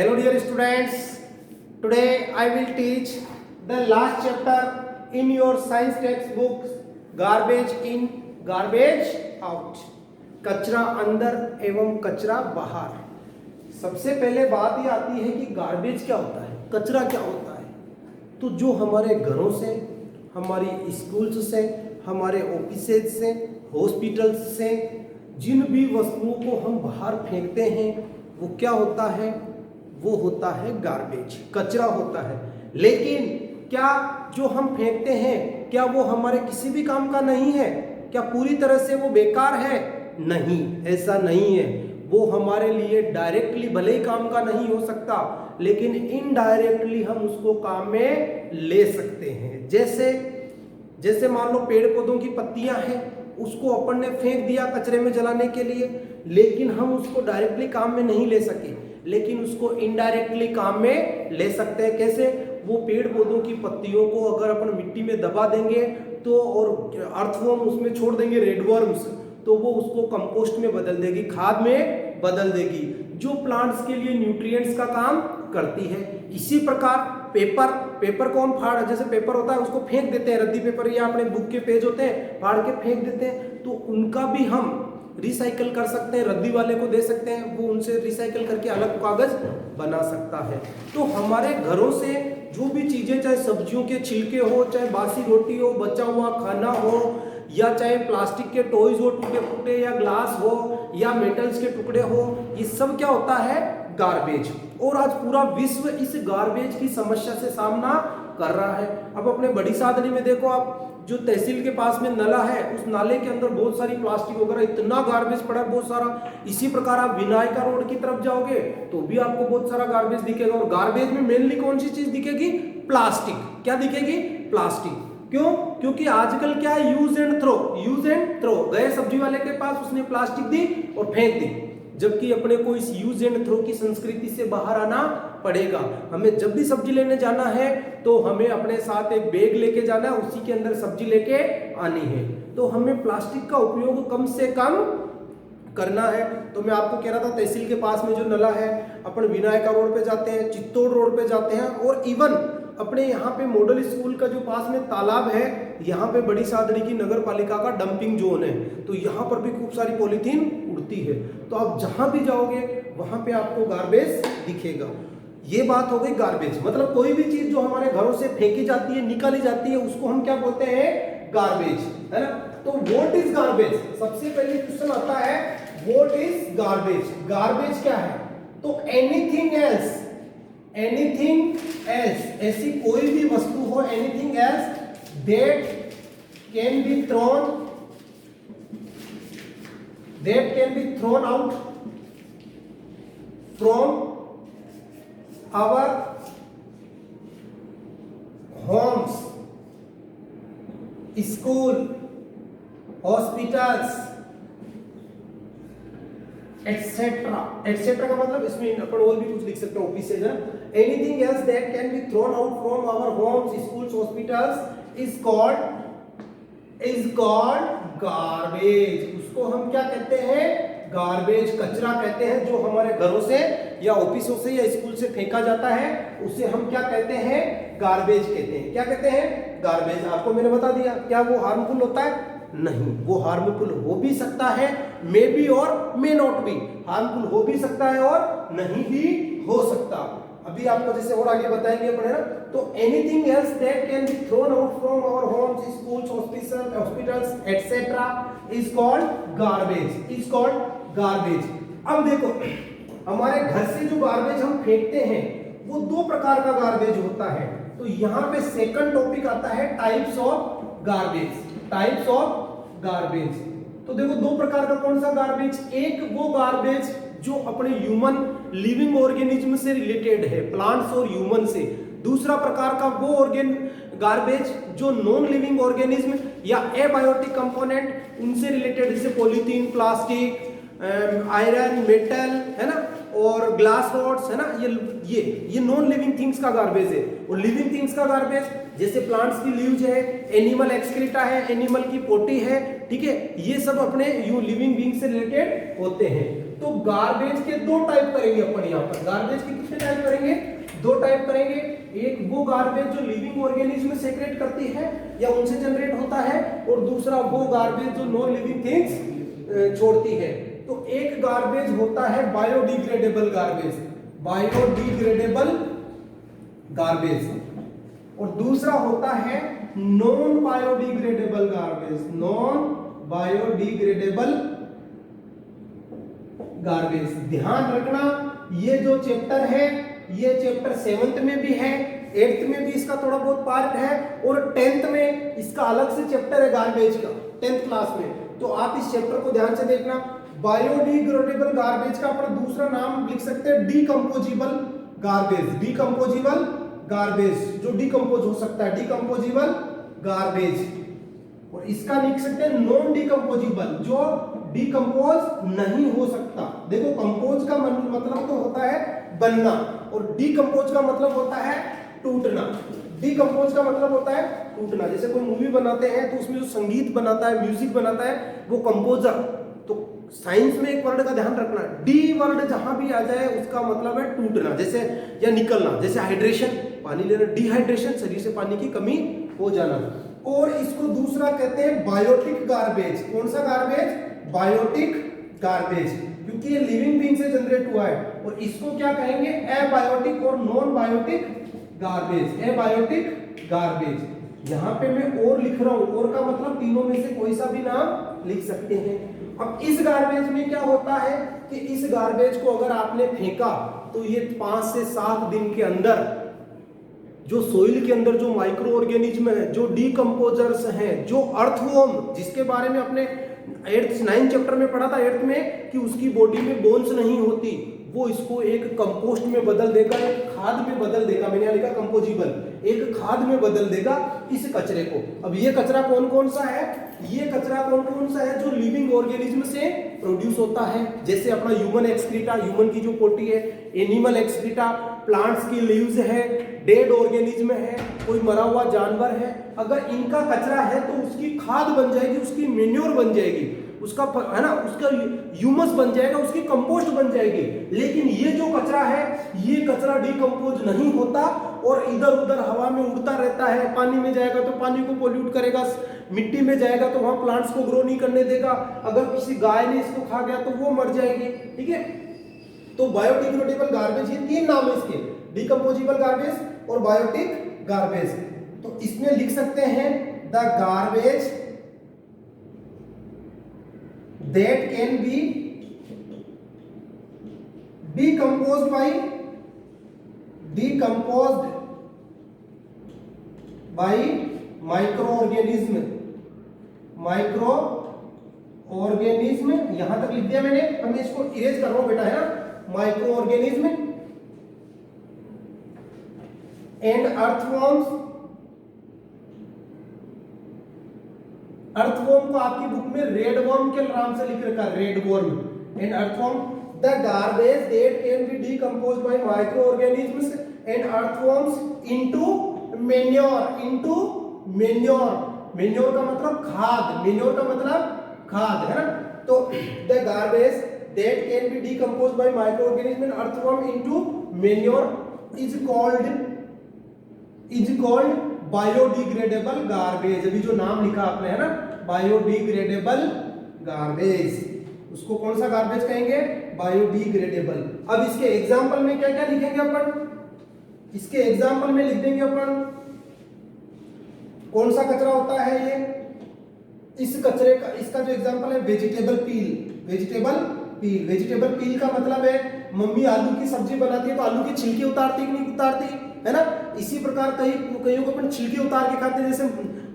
Hello dear students, today I will teach the last chapter in your science textbooks, garbage in, garbage out, कचरा अंदर एवं कचरा बाहर। सबसे पहले बात ये आती है कि गार्बेज क्या होता है, कचरा क्या होता है। तो जो हमारे घरों से, हमारी स्कूल्स से, हमारे ऑफिसेज से, हॉस्पिटल्स से जिन भी वस्तुओं को हम बाहर फेंकते हैं वो क्या होता है, वो होता है गार्बेज, कचरा होता है। लेकिन क्या जो हम फेंकते हैं क्या वो हमारे किसी भी काम का नहीं है? क्या पूरी तरह से वो बेकार है? नहीं, ऐसा नहीं है। वो हमारे लिए डायरेक्टली भले ही काम का नहीं हो सकता, लेकिन इनडायरेक्टली हम उसको काम में ले सकते हैं। जैसे मान लो पेड़ पौधों की पत्तियां हैं, उसको अपन ने फेंक दिया कचरे में जलाने के लिए, लेकिन हम उसको डायरेक्टली काम में नहीं ले सके, लेकिन उसको इनडायरेक्टली काम में ले सकते हैं। कैसे? वो पेड़ पौधों की पत्तियों को अगर अपन मिट्टी में दबा देंगे तो और अर्थवर्म उसमें छोड़ देंगे, रेडवर्म्स, तो वो उसको कंपोस्ट में बदल देगी, खाद में बदल देगी, जो प्लांट्स के लिए न्यूट्रिएंट्स का काम करती है। इसी प्रकार पेपर को हम फाड़, जैसे पेपर होता है उसको फेंक देते हैं, रद्दी पेपर या अपने बुक के पेज होते हैं, फाड़ के फेंक देते हैं, तो उनका भी हम रिसाइकल कर सकते हैं, रद्दी वाले को दे सकते हैं, वो उनसे रिसाइकल करके अलग कागज बना सकता है। तो हमारे घरों से जो भी चीजें, चाहे सब्जियों के छिलके हो, चाहे बासी रोटी हो, बचा हुआ खाना हो, या चाहे प्लास्टिक के टॉयज हो टूटे फूटे, या ग्लास हो, या मेटल्स के टुकड़े हो, ये सब क्या होता है? गार्बेज। और आज पूरा विश्व इस गार्बेज की समस्या से सामना कर रहा है। अब अपने बड़ी सादनी में देखो आप, जो तहसील के पास में नाला है, उस नाले के अंदर बहुत सारी प्लास्टिक वगैरह, इतना गार्बेज पड़ा है बहुत सारा। इसी प्रकार आप विनायका रोड की तरफ जाओगे तो भी आपको बहुत सारा गार्बेज दिखेगा। और गार्बेज में मेनली कौन सी चीज दिखेगी? प्लास्टिक। क्या दिखेगी? प्लास्टिक। क्यों? क्योंकि आजकल क्या है? Use and throw. गए सब्जी वाले के पास, उसने प्लास्टिक दी और फेंक दी, जबकि अपने को इस यूज एंड थ्रो की संस्कृति से बाहर आना पड़ेगा। हमें जब भी सब्जी लेने जाना है तो हमें अपने साथ एक बैग लेके जाना है, उसी के अंदर सब्जी लेके आनी है। तो हमें प्लास्टिक का उपयोग कम से कम करना है। तो मैं आपको कह रहा था, तहसील के पास में जो नला है, अपन विनायका रोड पे जाते हैं, चित्तौड़ रोड पे जाते हैं, और इवन अपने यहाँ पे मॉडल स्कूल का जो पास में तालाब है, यहाँ पे बड़ी सादड़ी की नगर पालिका का डंपिंग जोन है, तो यहाँ पर भी खूब सारी पॉलीथीन उड़ती है। तो आप जहां भी जाओगे वहां पे आपको गार्बेज दिखेगा। ये बात हो गई गार्बेज, मतलब कोई भी चीज जो हमारे घरों से फेंकी जाती है, निकाली जाती है, उसको हम क्या बोलते हैं? गार्बेज, है ना। तो व्हाट इज गार्बेज? सबसे पहले क्वेश्चन आता है, व्हाट इज गार्बेज? गार्बेज क्या है? तो एनीथिंग एल्स, ऐसी कोई भी वस्तु हो, anything else that can B thrown out from our homes, school, hospitals, etc. का मतलब इसमें अपन और भी कुछ लिख सकते हैं, ऑफिसेज है। Anything else that can be thrown out from our homes, schools, hospitals is called garbage. उसको हम क्या कहते हैं? गार्बेज, कचरा कहते हैं। जो हमारे घरों से या ऑफिसों से या स्कूल से फेंका जाता है, उसे हम क्या कहते हैं? गार्बेज कहते हैं। क्या कहते हैं? गार्बेज। आपको मैंने बता दिया। क्या वो हार्मफुल होता है? नहीं, वो हार्मफुल हो भी सकता है, मे बी और मे नॉट बी। हार्मफुल हो भी सकता है और नहीं भी हो सकता। अभी आपको जैसे और आगे बताएंगे अपन, है ना। तो anything else that can be thrown out from our homes, schools, hospitals etcetera is called garbage. अब देखो, हमारे घर से जो गार्बेज हम फेंकते हैं वो दो प्रकार का गार्बेज होता है। तो यहाँ पे सेकंड टॉपिक आता है टाइप्स ऑफ गार्बेज। तो देखो, दो प्रकार का कौन सा गार्बेज? एक वो गार्बेज जो अपने ह्यूमन लिविंग ऑर्गेनिज्म से रिलेटेड है, प्लांट्स और ह्यूमन से। दूसरा प्रकार का वो गार्बेज जो नॉन लिविंग ऑर्गेनिज्म या एबायोटिक कंपोनेंट उनसे रिलेटेड, जैसे पॉलीथीन, प्लास्टिक, आयरन, मेटल, है ना, और ग्लास रॉड्स, है ना, ये नॉन लिविंग थिंग्स का गार्बेज है। और लिविंग थिंग्स का गार्बेज जैसे प्लांट्स की लीव्स है, एनिमल एक्सक्रीटा है, एनिमल की पोटी है, ठीक है, ये सब अपने यू लिविंग बीइंग से रिलेटेड होते हैं। तो गार्बेज के दो टाइप करेंगे अपन यहाँ पर। गार्बेज के कितने टाइप करेंगे? दो टाइप करेंगे। एक वो गार्बेज जो लिविंग ऑर्गेनिज्म सेक्रेट करती है या उनसे जनरेट होता है, और दूसरा वो गार्बेज जो नॉन लिविंग थिंग्स छोड़ती है। तो एक गार्बेज होता है बायोडिग्रेडेबल गार्बेज, बायोडिग्रेडेबल गार्बेज, और दूसरा होता है non biodegradable garbage, non biodegradable garbage. ध्यान रखना, ये जो चैप्टर है ये चैप्टर 7th में भी है, 8th में भी इसका थोड़ा बहुत पार्ट है, और 10th में इसका अलग से चैप्टर है गार्बेज का, 10th क्लास में। तो आप इस चैप्टर को ध्यान से देखना। बायोडिग्रेडेबल गार्बेज का अपन दूसरा नाम लिख सकते हैं डीकंपोजिबल गार्बेज, डीकंपोजिबल गार्बेज जो डीकंपोज हो सकता है, डीकंपोजिबल गार्बेज। और इसका लिख सकते हैं नॉन डीकंपोजिबल, जो डीकंपोज नहीं हो सकता। देखो कंपोज का मतलब तो होता है बनना, और डीकंपोज का मतलब होता है टूटना। डीकंपोज का मतलब होता है टूटना। जैसे कोई मूवी बनाते हैं तो उसमें जो संगीत बनाता है, म्यूजिक बनाता है, वो कंपोजर। तो साइंस में एक वर्ड का ध्यान रखना, डी वर्ड जहां भी आ जाए उसका मतलब है टूटना, जैसे या निकलना। जैसे हाइड्रेशन, पानी लेना, डिहाइड्रेशन, शरीर से पानी की कमी हो जाना। और इसको दूसरा कहते हैं बायोटिक गार्बेज। कौन सा गार्बेज? बायोटिक गार्बेज, क्योंकि ये लिविंग बीइंग से जनरेट हुआ है। और इसको क्या कहेंगे? एबायोटिक और non biotic garbage, abiotic garbage. यहां पे मैं और लिख रहा हूं, और का मतलब तीनों में से कोई सा भी नाम लिख सकते हैं। अब इस गार्बेज में क्या होता है कि इस गार्बेज को अगर आपने फेंका तो ये 5 से 7 दिन के अंदर जो सोइल के अंदर जो माइक्रो ऑर्गेनिज्म है, जो डीकंपोजर्स हैं, जो अर्थवॉर्म, जिसके बारे में अपने 9th चैप्टर में पढ़ा था 8th में कि उसकी बॉडी में बोन्स नहीं होती, वो इसको एक कंपोस्ट में बदल देगा, एक खाद में बदल देगा। मैंने यहाँ लिखा कंपोजिबल, एक खाद में बदल देगा इस कचरे को। अब ये कचरा कौन कौन सा है? ये कचरा कौन कौन सा है? जो लिविंग ऑर्गेनिज्म से प्रोड्यूस होता है, जैसे अपना ह्यूमन एक्सक्रीटा, ह्यूमन की जो पोटी है, एनिमल एक्सक्रीटा, प्लांट्स की लीव्स है, डेड ऑर्गेनिज्म है, कोई मरा हुआ जानवर है। अगर इनका कचरा है तो उसकी खाद बन जाएगी, उसकी मेन्योर बन जाएगी, उसका है ना, उसका ह्यूमस बन जाएगा, उसकी कंपोस्ट बन जाएगी। लेकिन ये जो कचरा है, ये कचरा डीकंपोज नहीं होता और इधर उधर हवा में उड़ता रहता है। पानी में जाएगा तो पानी को पोल्यूट करेगा, मिट्टी में जाएगा तो वहां प्लांट्स को ग्रो नहीं करने देगा। अगर किसी गाय ने इसको खा गया तो वो मर जाएगी। ठीक है, तो बायोडिग्रेडेबल गार्बेज, ये 3 नाम है इसके, डीकंपोजिबल गार्बेज और बायोटिक गार्बेज। तो इसमें लिख सकते हैं the garbage that can be decomposed by microorganism, यहां तक लिख दिया मैंने। अब मैं इसको इरेज कर रहा हूं बेटा, है ना, माइक्रोऑर्गेनिज्म एंड अर्थवॉर्म्स। अर्थवॉर्म को आपकी बुक में रेड वर्म के नाम से लिख रखा है, red worm and earthworm. The garbage that can be decomposed by microorganisms and earthworms into manure, into manure. Manure का मतलब खाद, मेन्योर का मतलब खाद, है ना। तो the garbage that can be decomposed by microorganism and earthworm into manure is called biodegradable garbage. अभी जो नाम लिखा आपने, है ना, बायोडिग्रेडेबल गार्बेज, उसको कौन सा गार्बेज कहेंगे? बायोडिग्रेडेबल। अब इसके एग्जांपल में क्या क्या लिखेंगे अपन? इसके एग्जांपल में लिख देंगे अपन कौन सा कचरा होता है ये। इस कचरे का, इसका जो एग्जांपल है वेजिटेबल पील। वेजिटेबल पील, वेजिटेबल पील का मतलब है मम्मी आलू की सब्जी बनाती है तो आलू की छिलके उतारती कि नहीं उतारती, है ना। इसी प्रकार कईयों को अपन छिलके उतार के खाते हैं, जैसे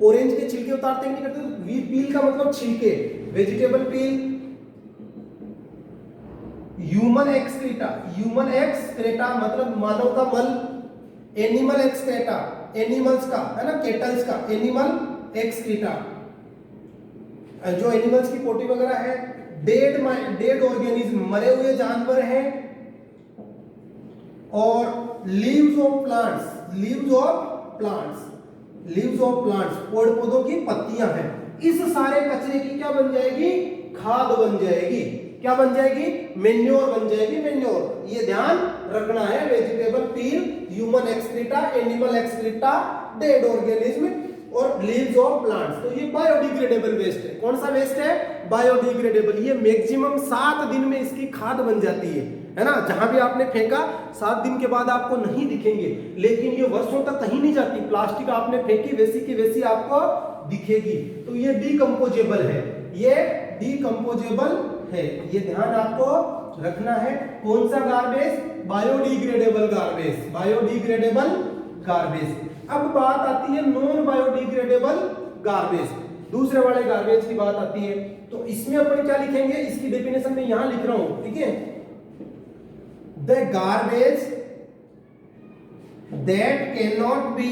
ऑरेंज के छिलके उतारते नहीं करते। तो पील का मतलब छिलके, vegetable peel. Human excreta, human excreta मतलब मानव का मल। एनिमल एक्सक्रीटा, एनिमल्स का, है ना, केटल्स का, एनिमल एक्सक्रीटा जो एनिमल्स की पोटी वगैरह है। डेड ऑर्गेनिज्म, मरे हुए जानवर हैं। और leaves of plants, leaves of plants, leaves of plants, पेड़ पौधों की पत्तियां हैं। इस सारे कचरे की क्या बन जाएगी? खाद बन जाएगी। क्या बन जाएगी? मेन्योर बन जाएगी, मेन्योर। ये ध्यान रखना है। Vegetable peel, human excreta, animal excreta, dead organism और लीव्स ऑफ प्लांट्स। तो ये बायोडिग्रेडेबल वेस्ट है। कौन सा वेस्ट है? बायोडिग्रेडेबल। ये मैक्सिमम 7 दिन में इसकी खाद बन जाती है ना। जहां भी आपने फेंका 7 दिन के बाद आपको नहीं दिखेंगे, लेकिन ये वर्षों तक कहीं नहीं जाती। प्लास्टिक आपने फेंकी वैसी की वैसी आपको दिखेगी। तो ये डीकंपोजेबल है, ये डीकंपोजेबल है। ये ध्यान आपको रखना है। कौन सा garbage? Biodegradable garbage, biodegradable garbage. अब बात आती है नॉन बायोडिग्रेडेबल गार्बेज, दूसरे वाले गार्बेज की बात आती है। तो इसमें अपन क्या लिखेंगे? इसकी डेफिनेशन में यहां लिख रहा हूं, ठीक है। The garbage that can not be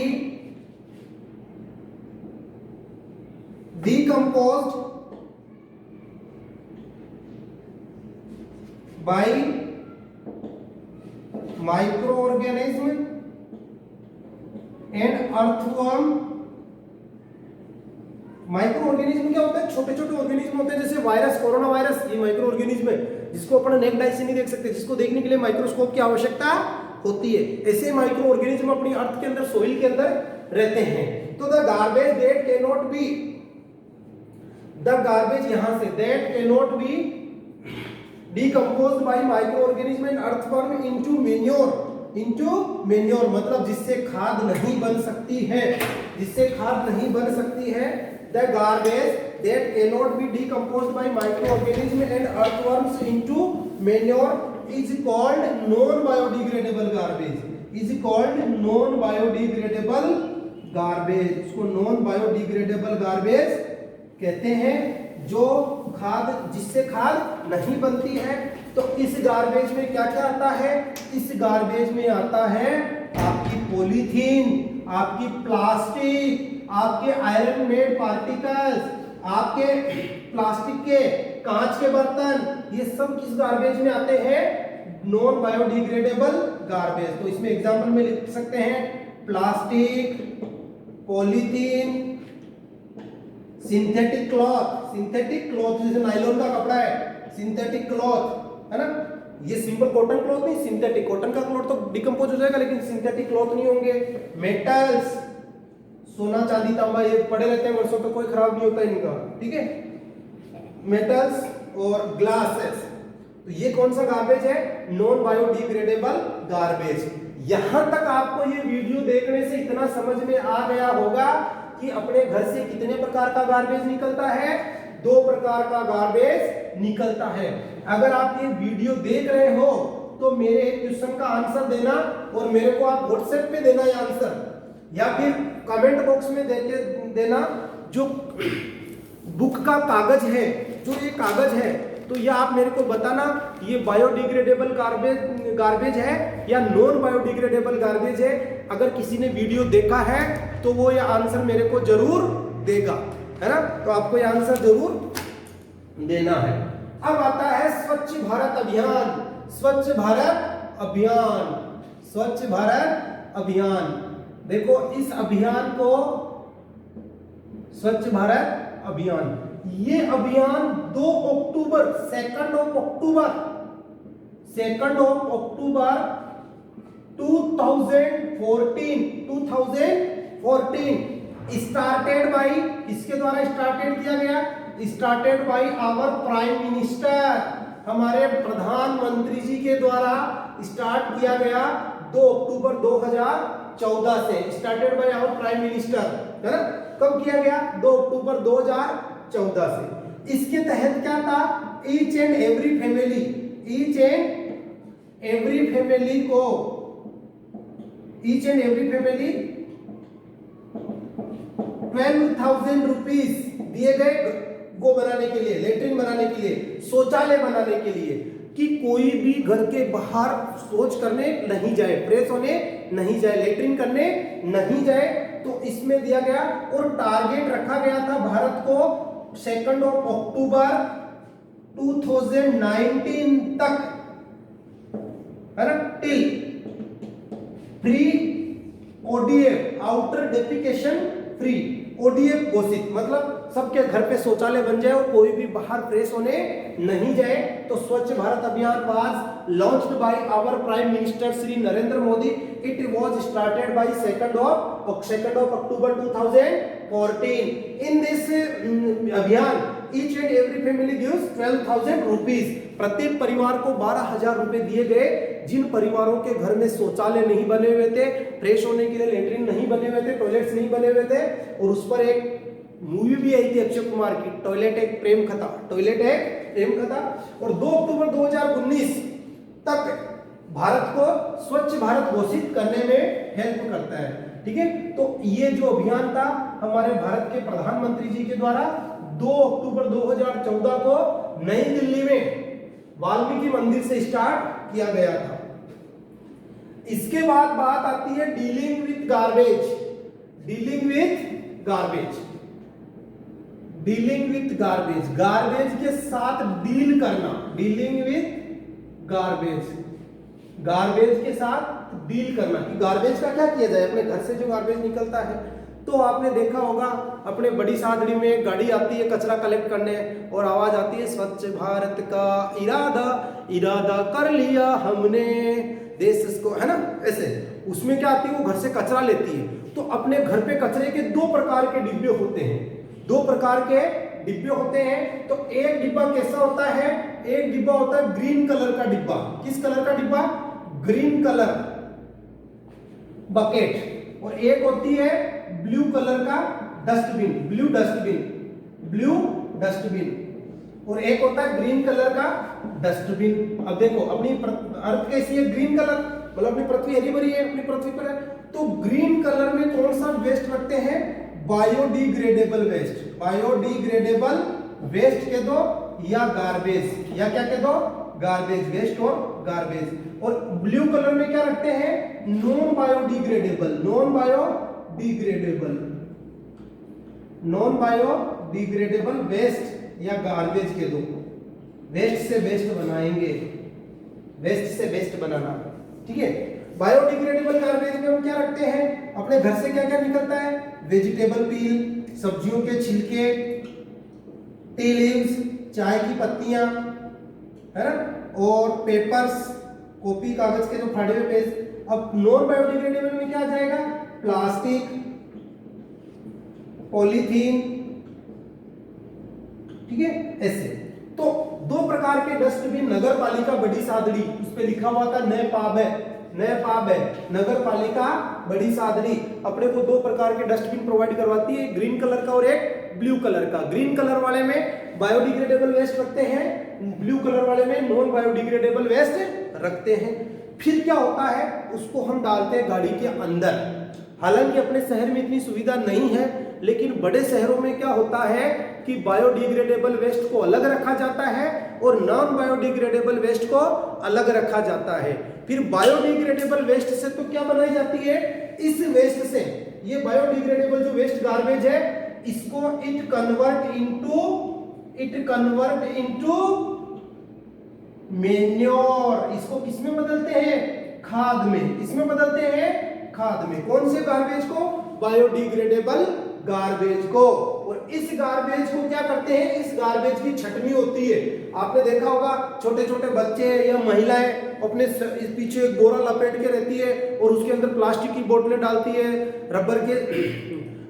decomposed by microorganism and earthworm। Micro organism क्या होता है? छोटे छोटे ऑर्गेनिज्म होते हैं, जैसे वायरस, कोरोना वायरस, ये माइक्रो ऑर्गेनिज्म है, जिसको अपन नेक्ड आई से नहीं देख सकते, जिसको देखने के लिए माइक्रोस्कोप की आवश्यकता होती है। ऐसे माइक्रो ऑर्गेनिज्म अपनी अर्थ के अंदर, सोइल के अंदर रहते हैं। तो the garbage that can not be, the garbage यहां से that can not be decomposed by microorganism and earthworm into manure, into manure मतलब जिससे खाद नहीं बन सकती है, जिससे खाद नहीं बन सकती है। the garbage that cannot be decomposed by microorganism and earthworms into manure is called non biodegradable garbage, is called non biodegradable garbage। इसको non biodegradable garbage कहते हैं, जो खाद, जिससे खाद नहीं बनती है। तो इस गार्बेज में क्या क्या आता है? इस गार्बेज में आता है आपकी पॉलीथीन, आपकी प्लास्टिक, आपके आयरन मेड पार्टिकल्स, आपके प्लास्टिक के, कांच के बर्तन, ये सब किस गार्बेज में आते हैं? Non biodegradable garbage. तो इसमें एग्जांपल में लिख सकते हैं plastic, polythene, synthetic cloth, synthetic cloth जैसे नायलॉन का कपड़ा है, सिंथेटिक क्लॉथ है ना। ये सिंपल कॉटन क्लॉथ नहीं, सिंथेटिक। कॉटन का क्लॉथ तो डिकम्पोज हो जाएगा, लेकिन सिंथेटिक क्लॉथ नहीं होंगे। मेटल्स, सोना चांदी तांबा, ये पड़े रहते हैं वर्षों तक, कोई खराब नहीं होता इनका, ठीक है। मेटल्स और ग्लासेस, तो ये कौन सा गार्बेज है? Non biodegradable garbage. यहां तक आपको ये वीडियो देखने से इतना समझ में आ गया होगा कि अपने घर से कितने प्रकार का गार्बेज निकलता है? 2 प्रकार का गार्बेज निकलता है। अगर आप ये वीडियो देख रहे हो तो मेरे एक क्वेश्चन का आंसर देना, और मेरे को आप व्हाट्सएप पे देना ये आंसर, या फिर कमेंट बॉक्स में देना। जो बुक का कागज है, जो ये कागज है, तो ये आप मेरे को बताना ये बायोडिग्रेडेबल गार्बेज है या नॉन बायोडिग्रेडेबल गार्बेज है। अगर किसी ने वीडियो देखा है तो वो ये आंसर मेरे को जरूर देगा, है ना। तो आपको ये आंसर जरूर देना है। अब आता है स्वच्छ भारत अभियान, स्वच्छ भारत अभियान, स्वच्छ भारत अभियान। देखो इस अभियान को, स्वच्छ भारत अभियान, ये अभियान 2 अक्टूबर, 2 अक्टूबर 2014 स्टार्टेड बाय, किसके द्वारा स्टार्टेड किया गया? Started by our prime minister, हमारे प्रधानमंत्री जी के द्वारा स्टार्ट किया गया 2 अक्टूबर 2014 से। Started by our prime minister, है ना। कब किया गया? 2 अक्टूबर 2014 से। इसके तहत क्या था? Each and every family, each and every family को, each and every family 12,000 rupees दिए गए गो बनाने के लिए, लेटरिन बनाने के लिए, शौचालय बनाने के लिए, कि कोई भी घर के बाहर शौच करने नहीं जाए, फ्रेश होने नहीं जाए, लेटरिन करने नहीं जाए। तो इसमें दिया गया, और टारगेट रखा गया था भारत को 2 अक्टूबर 2019 तक, है ना, till free ODF, outer defecation free, ODF घोषित, मतलब सबके घर पे शौचालय बन जाए और कोई भी बाहर फ्रेश होने नहीं जाए। तो Swachh Bharat Abhiyan was launched by our prime minister Shri Narendra Modi. It was started by 2nd of October 2014। In this abhiyan each and every family gives 12,000 rupees. प्रत्येक परिवार को 12,000 रुपए दिए गए। जिन परिवारों के घर में शौचालय नहीं बने हुए थे, फ्रेश होने के लिए लेटरिन नहीं बने हुए थे, टॉयलेट्स नहीं बने हुए थे, और उस पर एक मूवी भी आई थी अक्षय कुमार की, टॉयलेट एक प्रेम कथा, टॉयलेट एक प्रेम कथा। और 2 अक्टूबर 2019 तक भारत को स्वच्छ भारत घोषित करने में हेल्प करता है। ठीक है, तो ये जो अभियान था हमारे भारत के प्रधानमंत्री जी के द्वारा 2 अक्टूबर 2014 को नई दिल्ली में वाल्मीकि मंदिर से स्टार्ट किया गया था। इसके बाद बात आती है dealing with garbage. Dealing with garbage, dealing with garbage, garbage के साथ डील करना। डीलिंग विथ गार्बेज, गार्बेज के साथ डील करना कि गार्बेज का क्या किया जाए। अपने घर से जो गार्बेज निकलता है, तो आपने देखा होगा अपने बड़ी सादड़ी में एक गाड़ी आती है कचरा कलेक्ट करने, और आवाज आती है स्वच्छ भारत का इरादा, इरादा कर लिया हमने देश को, है ना, ऐसे। उसमें क्या आती है, वो घर से कचरा लेती है। तो अपने घर पे कचरे के 2 प्रकार के डिब्बे होते हैं, 2 प्रकार के डिब्बे होते हैं। तो एक डिब्बा कैसा होता है, एक डिब्बा होता है ग्रीन कलर का डिब्बा। किस कलर का डिब्बा, ग्रीन कलर बकेट। और एक होती है ब्लू कलर का dustbin, blue dustbin, blue dustbin. और एक होता है ग्रीन कलर का डस्टबिन। अब देखो अपनी अर्थ कैसी है, ग्रीन कलर, मतलब अपनी पृथ्वी हरी भरी है, अपनी पृथ्वी पर है। तो ग्रीन कलर में कौन सा वेस्ट रखते हैं, बायोडिग्रेडेबल वेस्ट। बायोडिग्रेडेबल वेस्ट कह दो या गार्बेज, या क्या कह दो, गार्बेज, वेस्ट और गार्बेज। और ब्लू कलर में क्या रखते हैं, non biodegradable, non biodegradable, non biodegradable waste या गार्बेज के दो। वेस्ट से बेस्ट बनाएंगे, वेस्ट से बेस्ट बनाना। ठीक है, बायोडिग्रेडेबल गार्बेज में हम क्या रखते हैं, अपने घर से क्या क्या निकलता है, वेजिटेबल पील, सब्जियों के छिलके, टी लीव्स, चाय की पत्तियां, है ना, और पेपर्स, कॉपी कागज के जो फाड़े हुए पेज। अब नॉन बायोडिग्रेडेबल में क्या आ जाएगा, प्लास्टिक, पॉलीथीन, ठीक है, ऐसे। तो 2 प्रकार के डस्टबिन नगर पालिका बड़ी सादड़ी, उस पे लिखा हुआ था नैपाब है, नैपाब है, नगर पालिका बड़ी सादड़ी अपने को 2 प्रकार के डस्टबिन प्रोवाइड करवाती है, ग्रीन कलर का और एक ब्लू कलर का। ग्रीन कलर वाले में बायोडिग्रेडेबल वेस्ट रखते हैं, ब्लू कलर वाले में नॉन बायोडिग्रेडेबल वेस्ट रखते हैं। फिर क्या होता है, उसको हम डालते हैं गाड़ी के अंदर। हालांकि अपने शहर में इतनी सुविधा नहीं है, लेकिन बड़े शहरों में क्या होता है कि बायोडिग्रेडेबल वेस्ट को अलग रखा जाता है और नॉन बायोडिग्रेडेबल वेस्ट को अलग रखा जाता है। फिर बायोडिग्रेडेबल वेस्ट से तो क्या बनाई जाती है, इस वेस्ट से, ये बायोडिग्रेडेबल जो वेस्ट गार्बेज है, इसको इट कन्वर्ट इनटू मेन्योर। इसको किसमें बदलते हैं, खाद में। इसमें बदलते हैं खाद में। कौन से गार्बेज को, बायोडिग्रेडेबल गार्बेज को। और इस गार्बेज को क्या करते हैं, इस गार्बेज की छटनी होती है। आपने देखा होगा छोटे छोटे बच्चे या महिलाएं अपने पीछे बोरा लपेट के रहती है और उसके अंदर प्लास्टिक की बोतलें डालती है, रबर के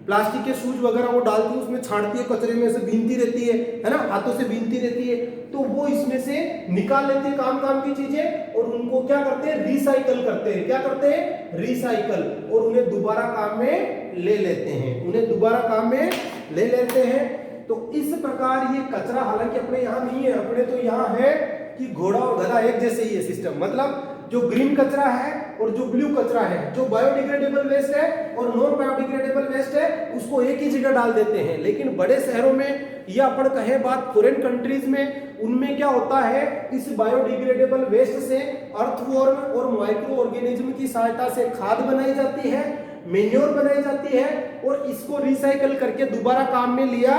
प्लास्टिक के शूज वगैरह वो डालती है, उसमें छांटती है, कचरे में से बीनती रहती है ना, हाथों से बीनती रहती है। तो वो इसमें से निकाल लेते हैं काम की चीजें और उनको क्या करते हैं, रिसाइकल करते हैं। क्या करते हैं, रिसाइकल, और उन्हें दोबारा काम में ले लेते हैं, उन्हें दोबारा काम में ले लेते हैं। तो इस प्रकार ये कचरा, हालांकि अपने यहाँ नहीं है, अपने तो यहाँ है कि घोड़ा और गधा एक जैसे ही है सिस्टम। मतलब जो ग्रीन कचरा है और जो ब्लू कचरा है, जो बायोडिग्रेडेबल वेस्ट है और नॉन बायोडिग्रेडेबल वेस्ट है, उसको एक ही जगह डाल देते हैं। लेकिन बड़े शहरों में या अपन कहे बात फॉरेन कंट्रीज में, उनमें क्या होता है, इस बायोडिग्रेडेबल वेस्ट से अर्थवॉर्म और माइक्रो ऑर्गेनिज्म की सहायता से खाद बनाई जाती है, मेन्योर बनाई जाती है और इसको रिसाइकल करके दोबारा काम में लिया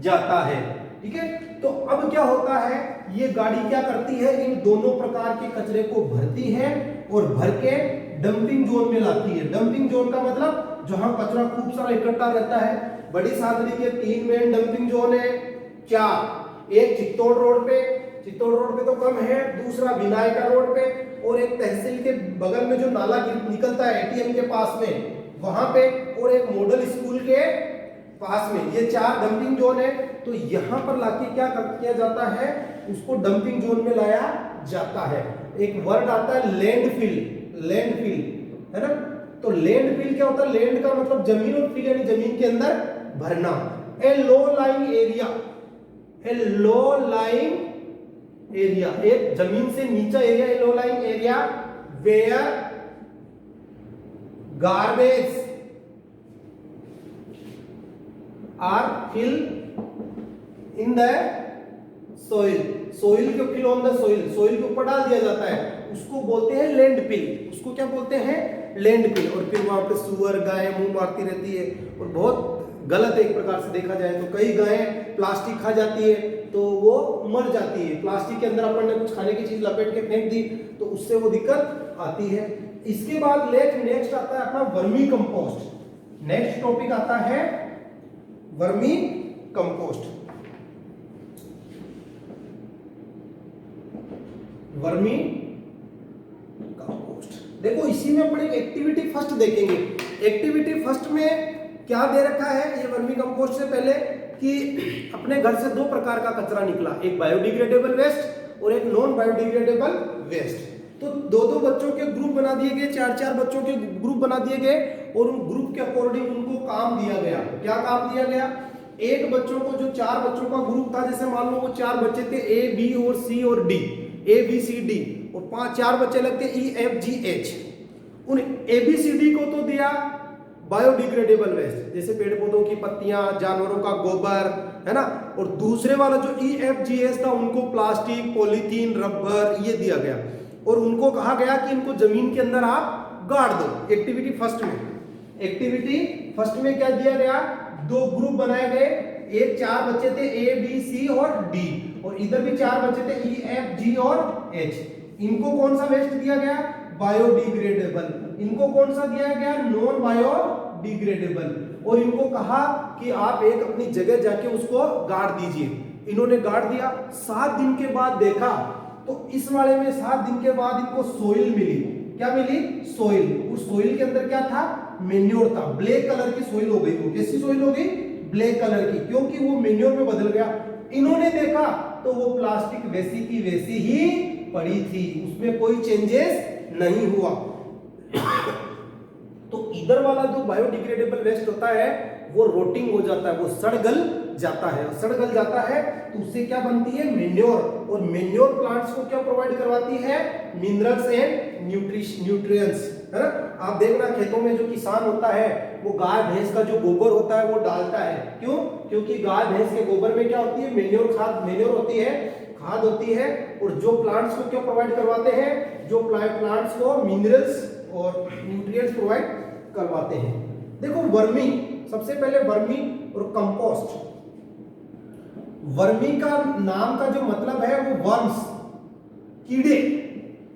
जाता है। ठीक है, तो अब क्या होता है, ये गाड़ी क्या करती है, इन दोनों प्रकार के कचरे को भरती है और भर के डंपिंग जोन में लाती है। डंपिंग जोन का मतलब जहां कचरा खूब सारा इकट्ठा रहता है। बड़ी सादरी के 3 मेन डंपिंग जोन है, 4, एक चित्तौड़ रोड पे तो कम है, दूसरा विनायका रोड पे, और एक तहसील के बगल में जो नाला निकलता है एटीएम के पास में वहां पे, और एक मॉडल स्कूल के पास में। ये 4 डंपिंग जोन है। तो यहाँ पर लाके क्या किया जाता है, उसको डंपिंग जोन में लाया जाता है। एक वर्ड आता है लैंडफिल है ना। तो लैंडफिल क्या होता है, लैंड का मतलब जमीन और फिल यानी जमीन के अंदर भरना। ए लो लाइंग एरिया, एक जमीन से नीचा area, a low lying area where garbage are fill in the soil के फिल ऑन द सोइल के ऊपर डाल दिया जाता है, उसको बोलते हैं लैंडफिल। उसको क्या बोलते हैं, लैंडफिल। और फिर वहां पे सुअर गाय मुंह मारती रहती है, और बहुत गलत एक प्रकार से देखा जाए तो। कई गायें प्लास्टिक खा जाती है तो वो मर जाती है। प्लास्टिक के अंदर अपन ने कुछ खाने की चीज लपेट के फेंक दी तो उससे वो दिक्कत आती है। इसके बाद नेक्स्ट आता है अपना वर्मी कंपोस्ट। नेक्स्ट टॉपिक आता है वर्मी कंपोस्ट। वर्मी कंपोस्ट देखो, इसी में अपन एक एक्टिविटी फर्स्ट देखेंगे। एक्टिविटी फर्स्ट में क्या दे रखा है ये वर्मी कंपोस्ट से पहले, कि अपने घर से 2 प्रकार का कचरा निकला, एक बायोडिग्रेडेबल वेस्ट और एक नॉन बायोडिग्रेडेबल वेस्ट। तो 2-2 बच्चों के ग्रुप बना दिए गए, 4-4 बच्चों के ग्रुप बना दिए गए, और उन ग्रुप के अकॉर्डिंग उनको काम दिया गया। क्या काम दिया गया, एक बच्चों को, जो 4 बच्चों का ग्रुप था, जैसे मान लो वो 4 बच्चे थे, A, B और C और D, A B C D, और 4 बच्चे लगते E F G H। उन A B C D को तो दिया बायोडिग्रेडेबल वेस्ट, जैसे पेड़ पौधों की पत्तियां, जानवरों का गोबर, है ना। और दूसरे वाला जो E F G H था उनको प्लास्टिक, पॉलीथीन, रबर ये दिया गया, और उनको कहा गया कि इनको जमीन के अंदर आप गाड़ दो। एक्टिविटी फर्स्ट में क्या दिया गया, 2 ग्रुप बनाए गए। एक 4 बच्चे थे A B C और D, और इधर भी 4 बच्चे थे E F G और H। इनको कौन सा वेस्ट दिया गया, बायोडिग्रेडेबल। इनको कौन सा दिया गया, नॉन बायोडिग्रेडेबल। और इनको कहा कि आप एक अपनी जगह जाके उसको गाड़ दीजिए। इन्होंने गाड़ दिया। 7 दिन के बाद देखा तो इस वाले में 7 दिन के बाद इनको सोइल मिली। क्या मिली, सोइल। उस सोइल के अंदर क्या था, मेन्योर था। ब्लैक कलर की सोइल हो गई। वो कैसी सोइल हो गई, ब्लैक कलर की, क्योंकि वो मेन्योर में बदल गया। इन्होंने देखा तो वो प्लास्टिक वैसी की वैसी ही पड़ी थी, उसमें कोई चेंजेस नहीं हुआ। तो इधर वाला जो बायोडिग्रेडेबल वेस्ट होता है वो रोटिंग हो जाता है, वो सड़-गल जाता है। सड़-गल जाता है तो उससे क्या बनती है, मेन्योर। और मेन्योर प्लांट्स को क्या प्रोवाइड करवाती है, मिनरल्स एंड न्यूट्रिएंट्स, है ना। आप देखना खेतों में जो किसान होता है वो गाय भैंस का जो गोबर होता है वो डालता है। क्यों, क्योंकि गाय भैंस के गोबर में क्या होती है, मेन्योर होती है, खाद होती है। और जो प्लांट्स को क्या प्रोवाइड करवाते हैं, जो प्लांट्स को मिनरल्स और न्यूट्रिएंट्स प्रोवाइड करवाते हैं। देखो वर्मी, सबसे पहले वर्मी और कंपोस्ट। वर्मी का नाम का जो मतलब है वो वर्म्स, कीड़े,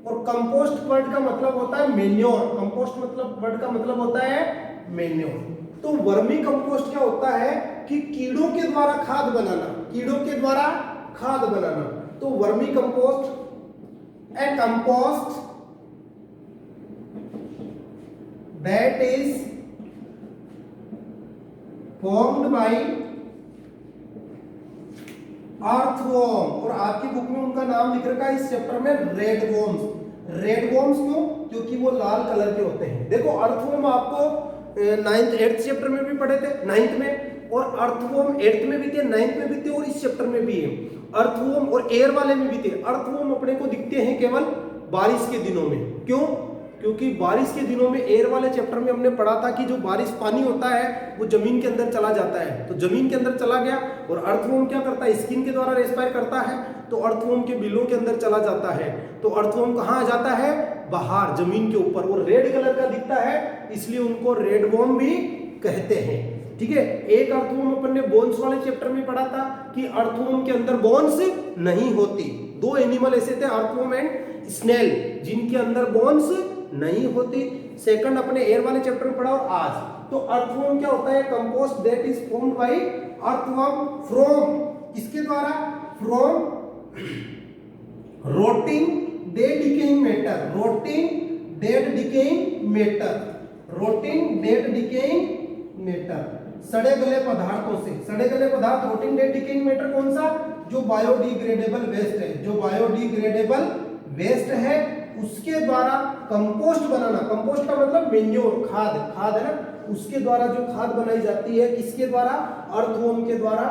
और कंपोस्ट वर्ड का मतलब होता है मेन्योर। कंपोस्ट मतलब वर्ड का मतलब होता है मेन्योर। तो वर्मी कंपोस्ट क्या होता है कि कीड़ों के द्वारा खाद बनाना, कीड़ों के द्वारा खाद बनाना। तो vermi compost, a compost that is formed by earthworm। और आपकी बुक में उनका नाम लिख रखा है इस चैप्टर में रेडवॉर्म्स। रेडवॉर्म्स क्यों, क्योंकि वो लाल कलर के होते हैं। देखो अर्थवॉर्म आपको 8th चैप्टर में भी पढ़े थे, 9th में, और अर्थवॉर्म 8th में भी थे, 9th में भी थे, और इस चैप्टर में भी है। अर्थवॉर्म और एयर वाले में भी थे। अर्थवॉर्म अपने को दिखते हैं केवल बारिश के दिनों में। क्यों, क्योंकि बारिश के दिनों में, एयर वाले चैप्टर में हमने पढ़ा था कि जो बारिश पानी होता है वो जमीन के अंदर चला जाता है। तो जमीन के अंदर चला गया, और अर्थवॉर्म क्या करता है, स्किन के द्वारा रेस्पायर करता है, तो अर्थवॉर्म के बिलों के अंदर चला जाता है। तो अर्थवॉर्म कहाँ आ जाता है, बाहर जमीन के ऊपर। वो रेड कलर का दिखता है, इसलिए उनको रेडवॉर्म भी कहते हैं। ठीक है। एक अर्थवॉर्म अपन ने बोन्स वाले चैप्टर में पढ़ा था कि अर्थवॉर्म के अंदर बोन्स नहीं होती। 2 एनिमल ऐसे थे, अर्थवॉर्म एंड स्नेल, जिनके अंदर बोन्स नहीं होती। सेकंड अपने एयर वाले चैप्टर में पढ़ा, और आज तो अर्थवर्म क्या होता है? Compost that is formed by earthworm from, किसके द्वारा? From rotting dead decaying matter, rotting dead decaying matter, rotting dead decaying matter, सड़े गले पदार्थों से। सड़े गले पदार्थ रोटिंग डेड डिकेइंग मैटर कौन सा? जो बायोडिग्रेडेबल वेस्ट है, जो बायोडिग्रेडेबल वेस्ट है उसके द्वारा कंपोस्ट बनाना। कंपोस्ट का मतलब मेन्योर, खाद, खाद है ना, उसके द्वारा जो खाद बनाई जाती है, किसके द्वारा? अर्थवर्म के द्वारा,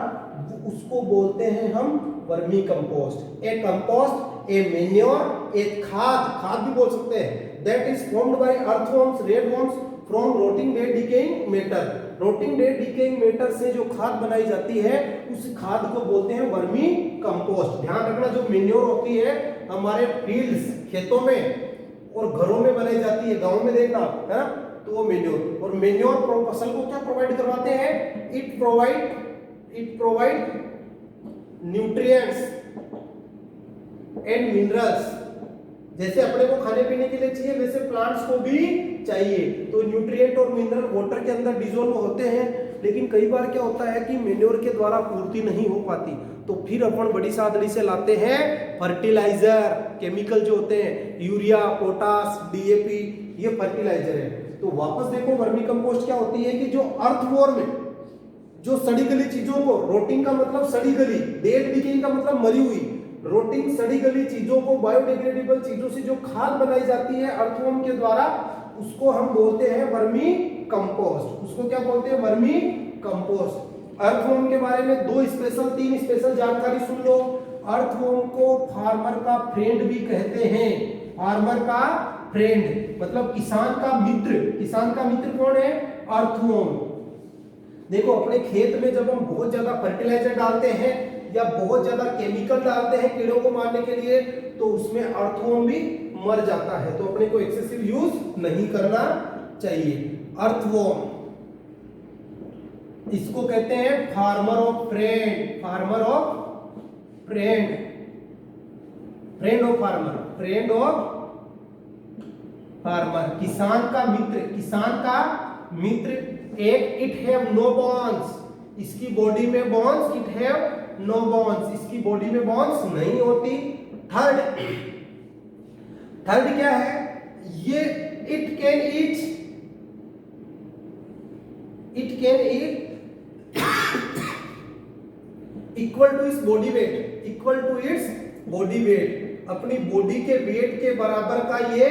उसको बोलते हैं हम vermi compost. A compost, a manure, a khad, खाद भी बोल सकते हैं, that is formed by earthworms, redworms from rotting dead decaying matter. Rotting dead decaying matter से जो खाद बनाई जाती है उस खाद को बोलते हैं वर्मी कंपोस्ट। ध्यान रखना, जो मेन्योर होती है हमारे फील्ड्स, खेतों में और घरों में बनाई जाती है, गांव में देखना है ना, तो वो मेन्योर। और मेन्योर फसल को क्या प्रोवाइड करवाते हैं? It provide nutrients and minerals. जैसे अपने को खाने पीने के लिए चाहिए वैसे प्लांट्स को भी चाहिए। तो न्यूट्रिएंट और मिनरल वाटर के अंदर डिसॉल्व होते हैं, लेकिन कई बार क्या होता है कि मेन्योर के द्वारा पूर्ति नहीं हो पाती, तो फिर अपन बड़ी सादड़ी से लाते हैं फर्टिलाइजर, केमिकल जो होते हैं, यूरिया, पोटास, डीएपी, ये फर्टिलाइजर है। तो वापस देखो, वर्मी कंपोस्ट क्या होती है कि जो अर्थवॉर्म है, जो सड़ी गली चीजों को, रोटिंग का मतलब सड़ी गली, डेड डिकेइंग का मतलब मरी हुई, रोटिंग सड़ी गली चीजों को, बायोडिग्रेडेबल चीजों से जो खाद बनाई जाती है अर्थवर्म के द्वारा, उसको हम बोलते हैं वर्मी कंपोस्ट। उसको क्या बोलते हैं? Vermi compost. अर्थवर्म के बारे में तीन स्पेशल जानकारी सुन लो। अर्थवर्म को फार्मर का फ्रेंड भी कहते हैं। फार्मर का फ्रेंड मतलब किसान का मित्र। किसान का मित्र कौन है? अर्थवर्म। देखो, अपने खेत में जब हम बहुत ज्यादा फर्टिलाइजर डालते हैं या बहुत ज्यादा केमिकल डालते हैं कीड़ों को मारने के लिए, तो उसमें अर्थवर्म भी मर जाता है। तो अपने को एक्सेसिव यूज नहीं करना चाहिए। अर्थवर्म, इसको कहते हैं farmer of friend, farmer of friend, friend of farmer, friend of farmer, किसान का मित्र, किसान का मित्र। एक, इट हैव नो बॉन्ड्स, इसकी बॉडी में bonds, it have no bonds, इसकी बॉडी में बॉन्ड्स नहीं होती। थर्ड क्या है? ये it can eat equal to its body weight, equal to its body weight, अपनी बॉडी के वेट के बराबर का ये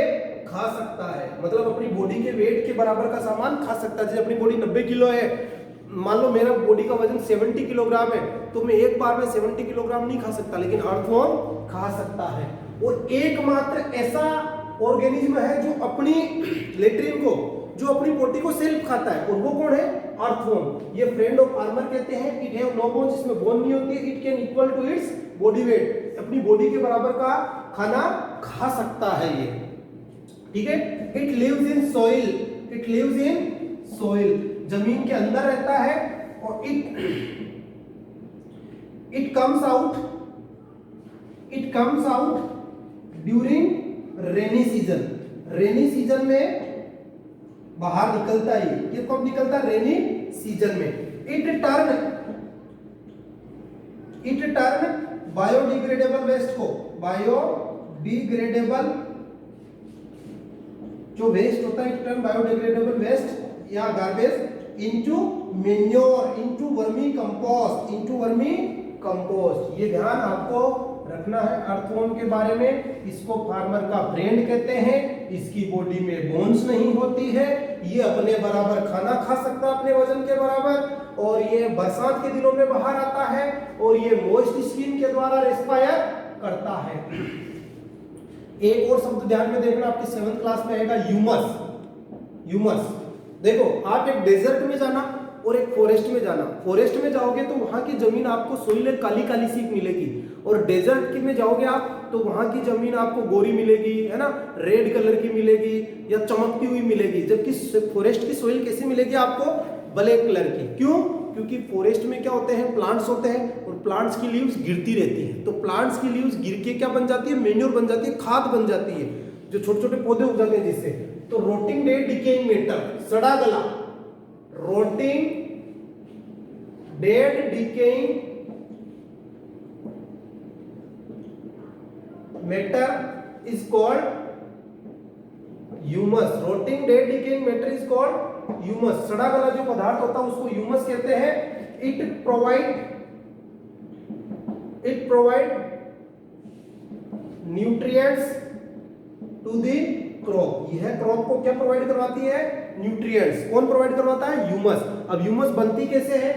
खा सकता है। मतलब अपनी बॉडी के वेट के बराबर का सामान खा सकता है। जैसे अपनी बॉडी 90 किलो है, मान लो मेरा बॉडी का वजन 70 किलोग्राम है, तो मैं एक बार में 70 किलोग्राम नहीं खा सकता, लेकिन अर्थवर्म खा सकता है। और एकमात्र ऐसा ऑर्गेनिज्म है जो अपनी लेट्रिन को, जो अपनी बॉडी को सेल्फ खाता है, और वो कौन है? अर्थवर्म। ये फ्रेंड ऑफ फार्मर कहते हैं। इट हैव नो बोन्स, इसमें बोन नहीं होती है। It can equal to its body weight, अपनी बॉडी के बराबर का खाना खा सकता है ये, ठीक है। It lives in soil, it lives in soil, जमीन के अंदर रहता है। और it comes out during rainy season, rainy season में बाहर निकलता है। ये कब निकलता है? रेनी सीजन में। इट टर्न बायोडिग्रेडेबल वेस्ट को, बायोडिग्रेडेबल जो वेस्ट होता है, इट टर्न बायोडिग्रेडेबल वेस्ट या garbage into manure, into vermi compost, into vermi compost. ये ध्यान आपको रखना है अर्थवर्म के बारे में। इसको फार्मर का फ्रेंड कहते हैं। इसकी बॉडी में बोन्स नहीं होती है। ये अपने बराबर खाना खा सकता है, अपने वजन के बराबर। और ये बरसात के दिनों में बाहर आता है, और ये मॉइस्ट स्किन के द्वारा रेस्पायर करता है। एक और शब्द ध्यान में देखना, आपकी 7th क्लास में आएगा, ह्यूमस। ह्यूमस, देखो आप एक डेजर्ट में जाना और एक फॉरेस्ट में जाना। फॉरेस्ट में जाओगे तो वहां की जमीन आपको सोइल काली काली सी मिलेगी, और डेजर्ट में जाओगे आप तो वहां की जमीन आपको गोरी मिलेगी, है ना, रेड कलर की मिलेगी या चमकती हुई मिलेगी। जबकि फॉरेस्ट की सोइल कैसी मिलेगी आपको? ब्लैक कलर की। क्यों? क्योंकि फॉरेस्ट में क्या होते हैं? प्लांट्स होते हैं, और प्लांट्स की लीव्स गिरती रहती है। तो प्लांट्स की लीव्स गिर के क्या बन जाती है? मेन्योर बन जाती है, खाद बन जाती है, जो छोटे छोटे पौधे उग जाते हैं जिससे। तो रोटिंग डेड डिकेइंग मैटर, सड़ा गला rotting dead decaying matter is called humus. Rotting dead decaying matter is called humus. सड़ा गला जो पदार्थ होता है उसको ह्यूमस कहते हैं। It provide nutrients to the crop. यह क्रॉप को क्या प्रोवाइड करवाती है? न्यूट्रिएंट्स। कौन प्रोवाइड करवाता है? ह्यूमस। अब ह्यूमस बनती कैसे है?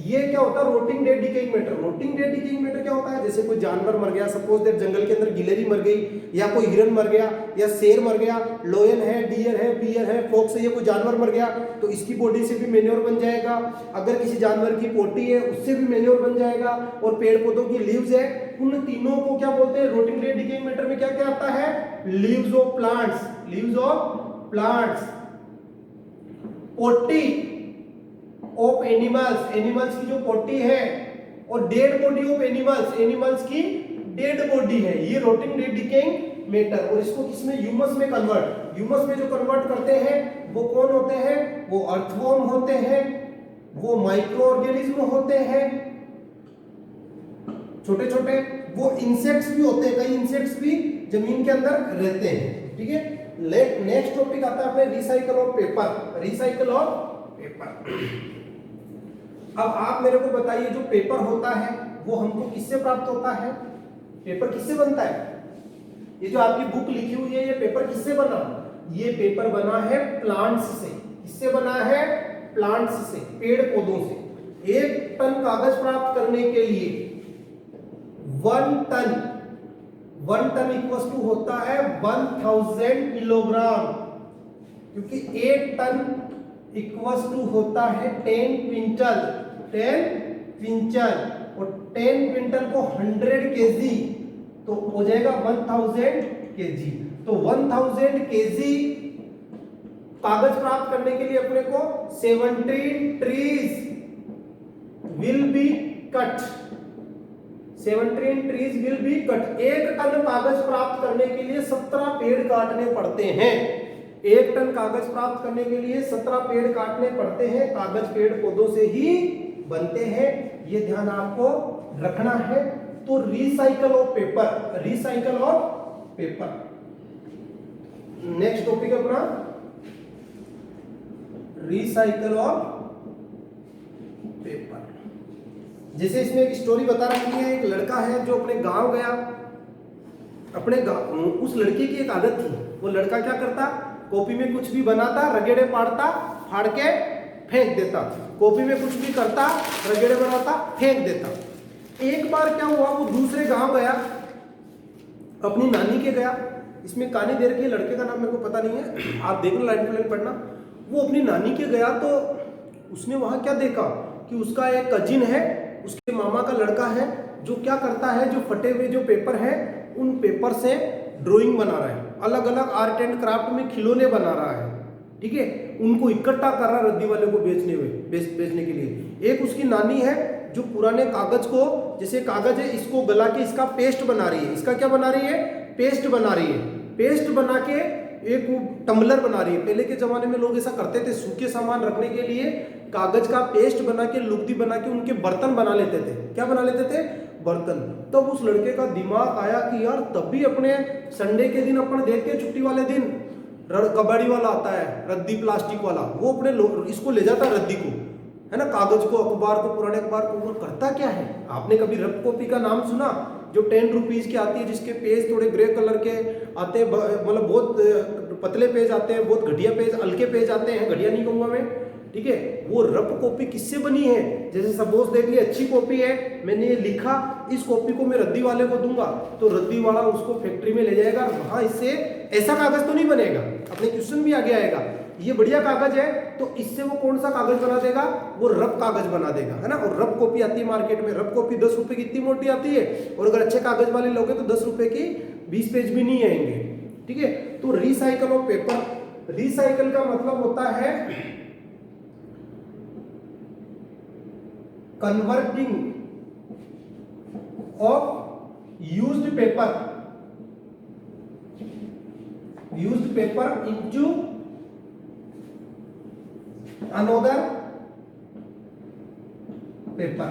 ये क्या होता है? Rotting dead decaying matter. Rotting dead decaying matter क्या होता है? जैसे कोई जानवर मर गया, सपोज दैट जंगल के अंदर गिलहरी मर गई, या कोई हिरन मर गया, या शेर मर गया, लोयन है, डियर है, बियर है, फॉक्स है, ये कोई जानवर मर गया तो इसकी बॉडी से भी मेन्योर बन जाएगा। अगर किसी जानवर की पोटी है उससे भी मेन्योर बन जाएगा। और पेड़ पौधों की लीव्स है, उन तीनों को क्या बोलते हैं? रोटिंग डेड डिकेइंग मैटर में क्या क्या आता है? Leaves of plants. Leaves of plants. Potty of animals. Animals की जो पोटी है, और dead body of animals. Animals की डेड बॉडी है। ये रोटिंग डेड डिकेइंग मैटर। और इसको किसमें? ह्यूमस में कन्वर्ट। ह्यूमस में जो कन्वर्ट करते हैं वो कौन होते हैं? वो अर्थवॉर्म होते हैं, वो माइक्रो ऑर्गेनिज्म होते हैं छोटे छोटे, वो इंसेक्ट्स भी होते हैं। कई इंसेक्ट्स भी जमीन के अंदर रहते हैं। ठीक है। नेक्स्ट टॉपिक आता है अपने recycle of paper. Recycle of paper. अब आप मेरे को बताइए, जो पेपर होता है वो हमको किससे प्राप्त होता है? पेपर किससे बनता है? ये जो आपकी बुक लिखी हुई है, ये पेपर किससे बना? ये पेपर बना है प्लांट्स से। किससे बना है? प्लांट्स से, पेड़ पौधों से। 1 टन कागज प्राप्त करने के लिए 1 टन इक्वल्स टू होता है 1000 किलोग्राम, क्योंकि 1 टन इक्वल्स टू होता है 10 क्विंटल। 10 क्विंटल, और 10 क्विंटल को 100 केजी तो हो जाएगा 1000 केजी। तो 1000 केजी कागज प्राप्त करने के लिए अपने को 17 trees will be cut. 17 trees will be cut. 1 ton कागज प्राप्त करने के लिए 17 पेड़ काटने पड़ते हैं। 1 टन कागज प्राप्त करने के लिए 17 पेड़ काटने पड़ते हैं। कागज पेड़ पौधों से ही बनते हैं, ये ध्यान आपको रखना है। तो recycle of paper. Recycle of paper. Next topic अपना रिसाइकल ऑफ पेपर। जैसे इसमें एक स्टोरी बता रखी है। एक लड़का है जो अपने गांव गया। अपने गांव, उस लड़के की एक आदत थी। वो लड़का क्या करता? कॉपी में कुछ भी बनाता, रगेड़े पाड़ता, फाड़ के फेंक देता। कॉपी में कुछ भी करता, रगेड़े बनाता, फेंक देता। एक बार क्या हुआ, वो दूसरे गांव गया, अपनी नानी के गया। इसमें कहानी दे रखी है, लड़के का नाम मेरे को पता नहीं है, आप देखना, लाइन टू लाइन पढ़ना। वो अपनी नानी के गया तो उसने वहां क्या देखा कि उसका एक कजिन है, उसके मामा का लड़का है, जो क्या करता है, जो फटे हुए जो पेपर है उन पेपर से ड्राइंग बना रहा है। अलग अलग आर्ट एंड क्राफ्ट में खिलौने बना रहा है। ठीक है। उनको इकट्ठा कर रहा रद्दी वाले को बेचने के लिए। एक उसकी नानी है जो पुराने कागज को, जैसे कागज है इसको गला के इसका पेस्ट बना रही है। इसका क्या बना रही है? पेस्ट बना रही है। पेस्ट बना के एक टम्बलर बना रही है। पहले के जमाने में लोग ऐसा करते थे, सूखे सामान रखने के लिए कागज का पेस्ट बना के, लुगदी बना के उनके बर्तन बना लेते थे। क्या बना लेते थे? बर्तन। तब उस लड़के का दिमाग आया कि यार तब भी अपने संडे के दिन अपन देखते हैं, छुट्टी वाले दिन कबाड़ी वाला आता है, रद्दी प्लास्टिक वाला, वो अपने इसको ले जाता है, रद्दी को, है ना, कागज को, अखबार को, पुराने अखबार को। वो करता क्या है? आपने कभी रफ कॉपी का नाम सुना? जो 10 रुपीज की आती है, जिसके पेज थोड़े ग्रे कलर के आते हैं, मतलब बहुत पतले पेज आते हैं, बहुत घटिया पेज, हल्के पेज आते हैं, घटिया नहीं कहूंगा मैं। ठीक है। वो रफ कॉपी किससे बनी है? जैसे सपोज देख लिए अच्छी कॉपी है, मैंने ये लिखा, इस कॉपी को मैं रद्दी वाले को दूंगा तो रद्दी वाला उसको फैक्ट्री में ले जाएगा, वहां इससे ऐसा कागज तो नहीं बनेगा। अपने क्वेश्चन भी आगे आएगा, ये बढ़िया कागज है तो इससे वो कौन सा कागज बना देगा? वो रफ कागज बना देगा, है ना। और रफ कॉपी आती है मार्केट में, रफ कॉपी 10 रुपए की इतनी मोटी आती है, और अगर अच्छे कागज वाले लोगे तो 10 रुपए की 20 पेज भी नहीं आएंगे। ठीक है। तो रिसाइकल ऑफ पेपर। रिसाइकल का मतलब होता है converting of used paper into another paper,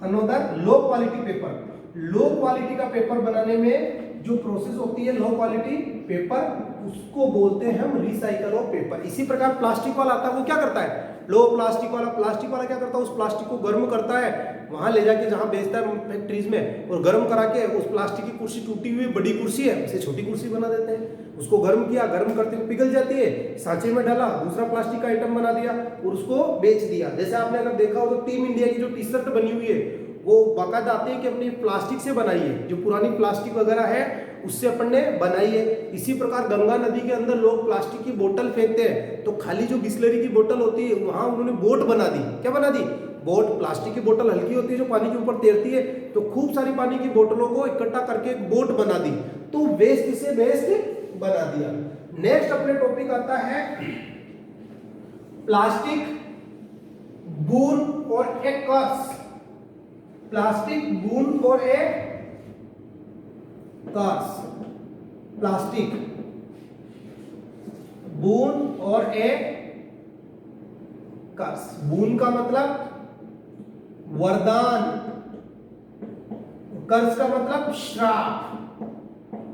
another low quality paper. Low quality का पेपर बनाने में जो प्रोसेस होती है लो क्वालिटी पेपर, उसको बोलते हैं हम रिसाइकल ऑफ पेपर। इसी प्रकार प्लास्टिक वाला आता है, वो क्या करता है, लो प्लास्टिक वाला क्या करता है, उस प्लास्टिक को गर्म करता है, वहां ले जाके जहां बेचता है फैक्ट्रीज में, और गर्म करा के उस प्लास्टिक की कुर्सी, टूटी हुई बड़ी कुर्सी है, उसे छोटी कुर्सी बना देते हैं। उसको गर्म किया, गर्म करते हुए पिघल जाती है, सांचे में डाला, दूसरा प्लास्टिक का आइटम बना दिया और उसको बेच दिया। जैसे आपने अगर देखा हो तो टीम इंडिया की जो टी शर्ट बनी हुई है वो बाकायदा आती है कि अपनी प्लास्टिक से बनाई है, जो पुरानी प्लास्टिक वगैरह है उससे अपन ने बनाई है। इसी प्रकार गंगा नदी के अंदर लोग प्लास्टिक की बोतल फेंकते हैं, तो खाली जो बिस्लरी की बोतल होती है वहां उन्होंने बोट बना दी। क्या बना दी, बोट। प्लास्टिक की बोतल हल्की होती है जो पानी के ऊपर तैरती है, तो खूब सारी पानी की बोतलों को इकट्ठा करके एक बोट बना दी, तो वेस्ट से बेस्ट बना दिया। नेक्स्ट अपने टॉपिक आता है प्लास्टिक बून और ए कर्स। प्लास्टिक बून और ए कर्स, प्लास्टिक बून और ए कर्स। बून का मतलब वरदान, कर्स का मतलब श्राप।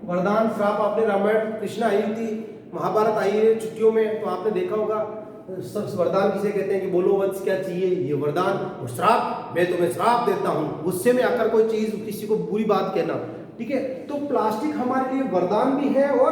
वरदान श्राप, आपने रामायण कृष्ण आई थी, महाभारत आई है छुट्टियों में, तो आपने देखा होगा सब वरदान किसे कहते हैं कि बोलो वंश क्या चाहिए, ये वरदान। और श्राप, मैं तुम्हें श्राप देता हूं, गुस्से में आकर कोई चीज किसी को बुरी बात कहना, ठीक है। तो प्लास्टिक हमारे लिए वरदान भी है और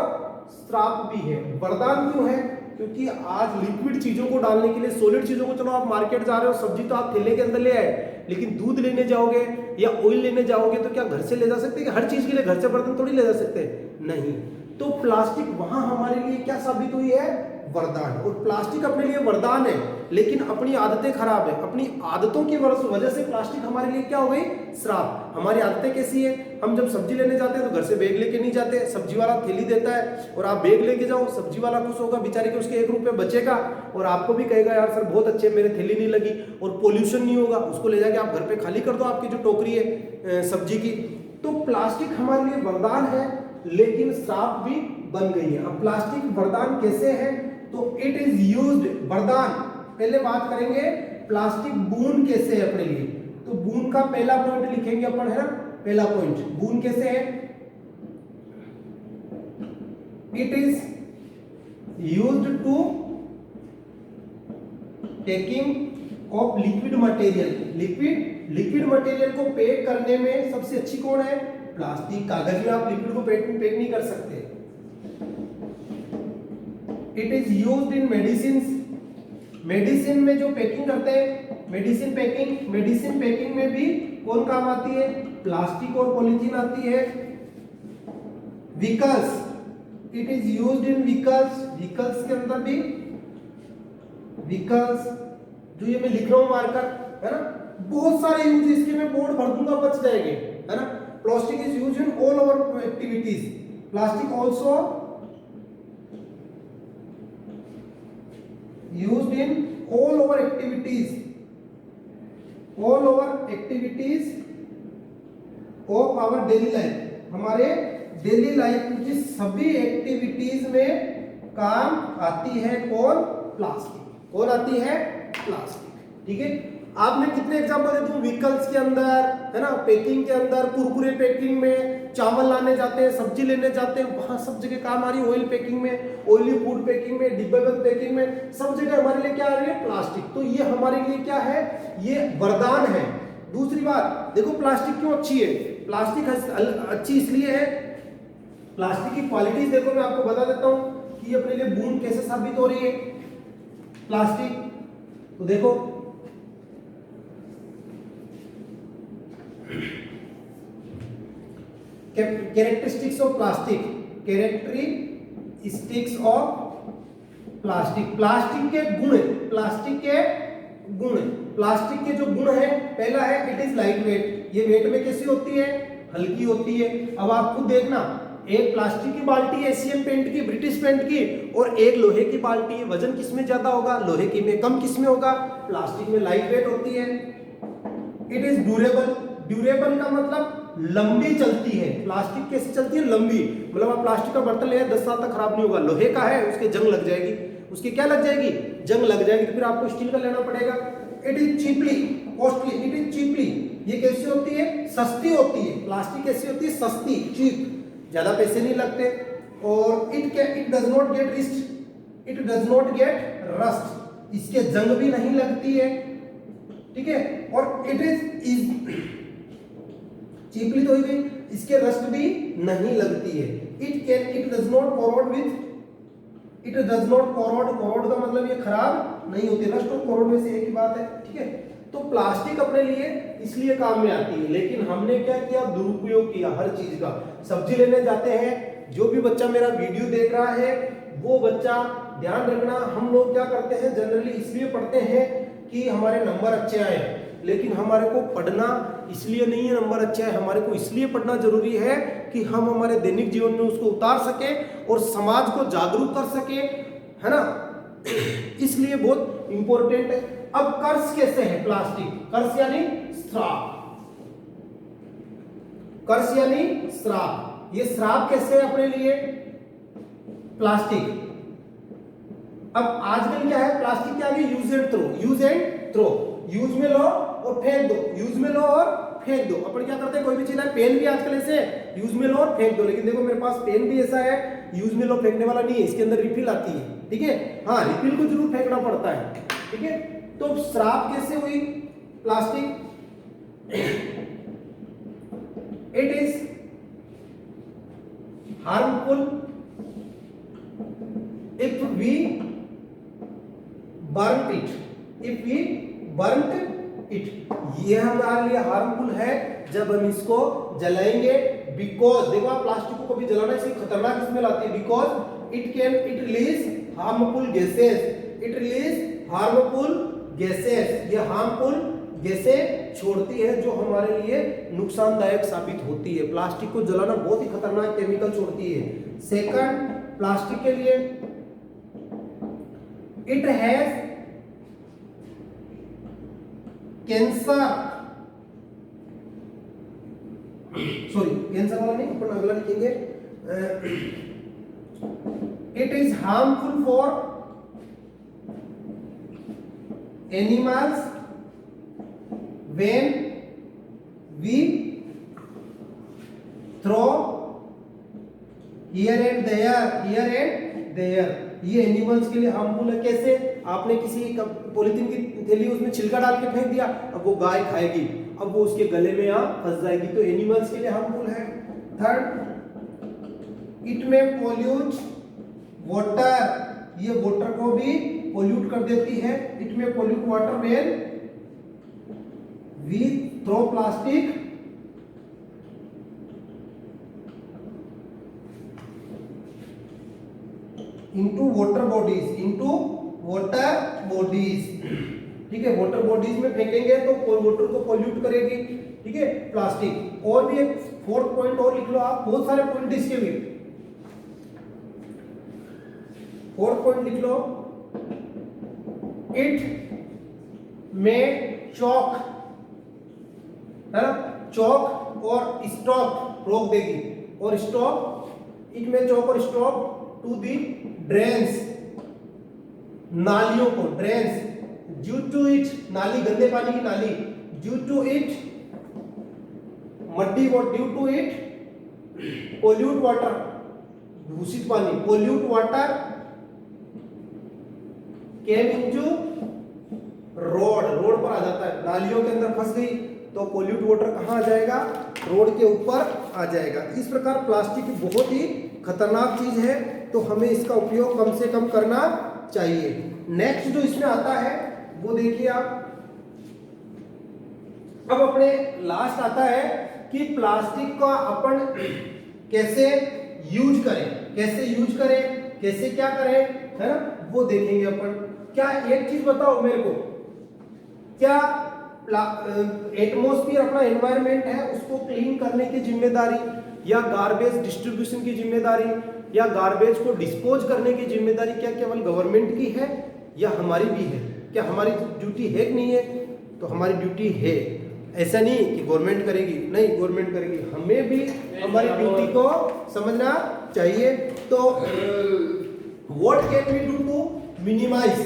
श्राप भी है। वरदान क्यों है, क्योंकि आज लिक्विड चीजों को डालने के लिए, सॉलिड चीजों को, चलो आप मार्केट जा रहे हो, सब्जी तो आप थैले के अंदर ले आए, लेकिन दूध लेने जाओगे या ऑयल लेने जाओगे तो क्या घर से ले जा सकते हैं? हर चीज के लिए घर से बर्तन थोड़ी ले जा सकते हैं, नहीं। तो प्लास्टिक वहां हमारे लिए क्या साबित हुई है, वरदान। और प्लास्टिक अपने लिए वरदान है, लेकिन अपनी आदतें खराब है, अपनी आदतों की वजह से प्लास्टिक हमारे लिए क्या हो गई, श्राप। हमारी आदतें कैसी है, हम जब सब्जी लेने जाते हैं तो घर से बैग लेके नहीं जाते, सब्जी वाला थैली देता है और आप बैग लेके जाओ, सब्जी वाला खुश होगा बेचारे के, उसके 1 रुपये बचेगा और आपको भी कहेगा यार सर बहुत अच्छे, मेरे थैली नहीं लगी, और पोल्यूशन नहीं होगा, उसको ले जाके आप घर पे खाली कर दो आपकी जो टोकरी है सब्जी की। तो प्लास्टिक हमारे लिए वरदान है, लेकिन श्राप भी बन गई है। अब प्लास्टिक वरदान कैसे है, तो इट इज यूज्ड, वरदान। पहले बात करेंगे प्लास्टिक बून कैसे है अपने लिए, तो बून का पहला पॉइंट लिखेंगे अपन, है ना, पहला पॉइंट बून कैसे है, it is used to taking of liquid material. Liquid material को पैक करने में सबसे अच्छी कौन है, प्लास्टिक। कागज में आप लिक्विड को पैक नहीं कर सकते। It is used in medicine में जो पैकिंग करते हैं, मेडिसिन पैकिंग में भी कौन काम आती है, प्लास्टिक और पॉलीथीन आती है। Vehicles, it is used in vehicles के अंदर भी, व्हीकल्स जो ये मैं लिख रहा हूं मार्कर, है ना, बहुत सारे यूज, इसके मैं बोर्ड भर दूंगा बच जाएंगे, है ना। Plastic is used in all over activities. Plastic also used in all over activities of our daily life। हमारे डेली लाइफ की सभी एक्टिविटीज में काम आती है कौन, प्लास्टिक। कौन आती है, प्लास्टिक, ठीक है। आपने कितने एग्जांपल दे दूं, व्हीकल्स के अंदर, है ना, पैकिंग के अंदर, कुरकुरे पैकिंग में, चावल लाने जाते हैं, सब्जी लेने जाते हैं, वहां सब जगह काम आ रही है। ऑयल पैकिंग में, ऑयली फूड पैकिंग में, डिब्बेबंद पैकिंग में, सब जगह हमारे लिए क्या आ रही है, प्लास्टिक। तो ये हमारे लिए क्या है, ये वरदान है। दूसरी बात देखो, प्लास्टिक क्यों अच्छी है, प्लास्टिक अच्छी इसलिए है, प्लास्टिक की क्वालिटीज देखो, मैं आपको बता देता हूं कि ये अपने लिए बून कैसे साबित हो रही है प्लास्टिक। तो देखो characteristics of plastic, characteristics of plastic, plastic के गुण, प्लास्टिक के जो गुण है, पहला है इट इज लाइट वेट। ये वेट में कैसी होती है, हल्की होती है। अब आप खुद देखना, एक प्लास्टिक की बाल्टी है एशियन पेंट की, ब्रिटिश पेंट की, और एक लोहे की बाल्टी है, वजन किसमें ज्यादा होगा, लोहे की में कम, किसमें होगा, प्लास्टिक में लाइट वेट होती है। इट इज ड्यूरेबल, ड्यूरेबल का मतलब लंबी चलती है। प्लास्टिक कैसे चलती है, लंबी, मतलब आप प्लास्टिक का बर्तन ले 10 साल तक खराब नहीं होगा। लोहे का है, उसके जंग लग जाएगी, उसकी क्या लग जाएगी, जंग लग जाएगी, तो फिर आपको स्टील का लेना पड़ेगा। It is cheaply, costly, it is cheaply. ये कैसी होती है? सस्ती होती है। प्लास्टिक कैसी होती है? सस्ती, चीप, ज्यादा पैसे नहीं लगते। और it does not gate rust, इसके जंग भी नहीं लगती है, ठीक है। और इट इज चीपली तो ही गई, इसके रस्ट भी नहीं लगती है। इट डज नॉट कोरोड का मतलब ये खराब नहीं होती। रस्ट और कोरोड में से एक ही बात है, ठीक है। तो प्लास्टिक अपने लिए इसलिए काम में आती है, लेकिन हमने क्या किया? दुरुपयोग किया हर चीज का। सब्जी लेने जाते हैं, जो भी बच्चा मेरा वीडियो देख रहा है वो बच्चा ध्यान रखना, हम लोग क्या करते हैं जनरली इसलिए पढ़ते हैं कि हमारे नंबर अच्छे आए, लेकिन हमारे को पढ़ना इसलिए नहीं है नंबर अच्छे आए, हमारे को इसलिए पढ़ना जरूरी है कि हम हमारे दैनिक जीवन में उसको उतार सके और समाज को जागरूक कर सके, है ना। इसलिए बहुत इंपॉर्टेंट है। अब कर्स कैसे है? प्लास्टिक, कर्स यानी श्राप, कर्स यानी श्राप। ये श्राप कैसे है अपने लिए? प्लास्टिक। अब आजकल क्या है? प्लास्टिक के आगे यूज एंड थ्रो, यूज में लो और फेंक दो, यूज में लो और फेंक दो। अपन क्या करते हैं, कोई भी चीज है, पेन भी आजकल ऐसे यूज में लो और फेंक दो, लेकिन देखो मेरे पास पेन भी ऐसा है यूज में लो फेंकने वाला नहीं है, इसके अंदर रिफिल आती है, ठीक है। हाँ, रिफिल को जरूर फेंकना पड़ता है, ठीक है। तो श्राप कैसे हुई plastic? It is harmful if we burnt it, ये हमारे लिए हार्मफुल है जब हम इसको जलाएंगे। बिकॉज देखो आप प्लास्टिक को कभी जलाने से खतरनाक स्मेल आती है, because it release harmful gases, ये हार्मफुल गैसें छोड़ती है जो हमारे लिए नुकसानदायक साबित होती है। प्लास्टिक को जलाना बहुत ही खतरनाक केमिकल छोड़ती है। सेकंड, प्लास्टिक के लिए it has cancer, sorry cancer वाला नहीं, अपन अगला लिखेंगे। It is harmful for animals when we throw here and there. ये एनिमल्स के लिए हार्मफुल है। कैसे? आपने किसी पॉलिथीन की थैली उसमें छिलका डाल के फेंक दिया, अब वो गाय खाएगी, अब वो उसके गले में यहाँ फंस जाएगी, तो एनिमल्स के लिए हार्मफुल है। Third, it may pollute water, ये वाटर को भी पोल्यूट कर देती है। It may pollute water when we throw plastic into water bodies, ठीक है। वाटर बॉडीज में फेंकेंगे तो वाटर को पोल्यूट करेगी, ठीक है, प्लास्टिक। और भी एक फोर्थ पॉइंट और लिख लो आप, बहुत सारे पॉइंट इसके भी। फोर्थ पॉइंट लिख लो, इट में चॉक, है ना, चॉक और स्टॉप रोक देगी, और स्टॉप, इट में चॉक और स्टॉप टू दी ड्रेन्स, नालियों को, ड्रेन्स, ड्यू टू इट, नाली, गंदे पानी की नाली, due to it muddy water, due to it pollute water, दूषित पानी, pollute water came into road पर आ जाता है, नालियों के अंदर फंस गई तो पोल्यूट वाटर कहाँ आ जाएगा? रोड के ऊपर आ जाएगा। इस प्रकार प्लास्टिक बहुत ही खतरनाक चीज है, तो हमें इसका उपयोग कम से कम करना चाहिए। नेक्स्ट जो इसमें आता है वो देखिए आप, अब अपने लास्ट आता है कि प्लास्टिक का अपन कैसे यूज करें, कैसे क्या करें, है ना, वो देखेंगे अपन। क्या एक चीज बताओ मेरे को, क्या एटमॉस्फेयर अपना एनवायरनमेंट है उसको क्लीन करने की जिम्मेदारी, या गार्बेज डिस्ट्रीब्यूशन की जिम्मेदारी, या गार्बेज को डिस्पोज करने की जिम्मेदारी क्या केवल गवर्नमेंट की है या हमारी भी है? क्या हमारी ड्यूटी है कि नहीं है? तो हमारी ड्यूटी है। ऐसा नहीं कि गवर्नमेंट करेगी, नहीं, गवर्नमेंट करेगी, हमें भी हमारी ड्यूटी को समझना चाहिए। तो what can we do to minimise,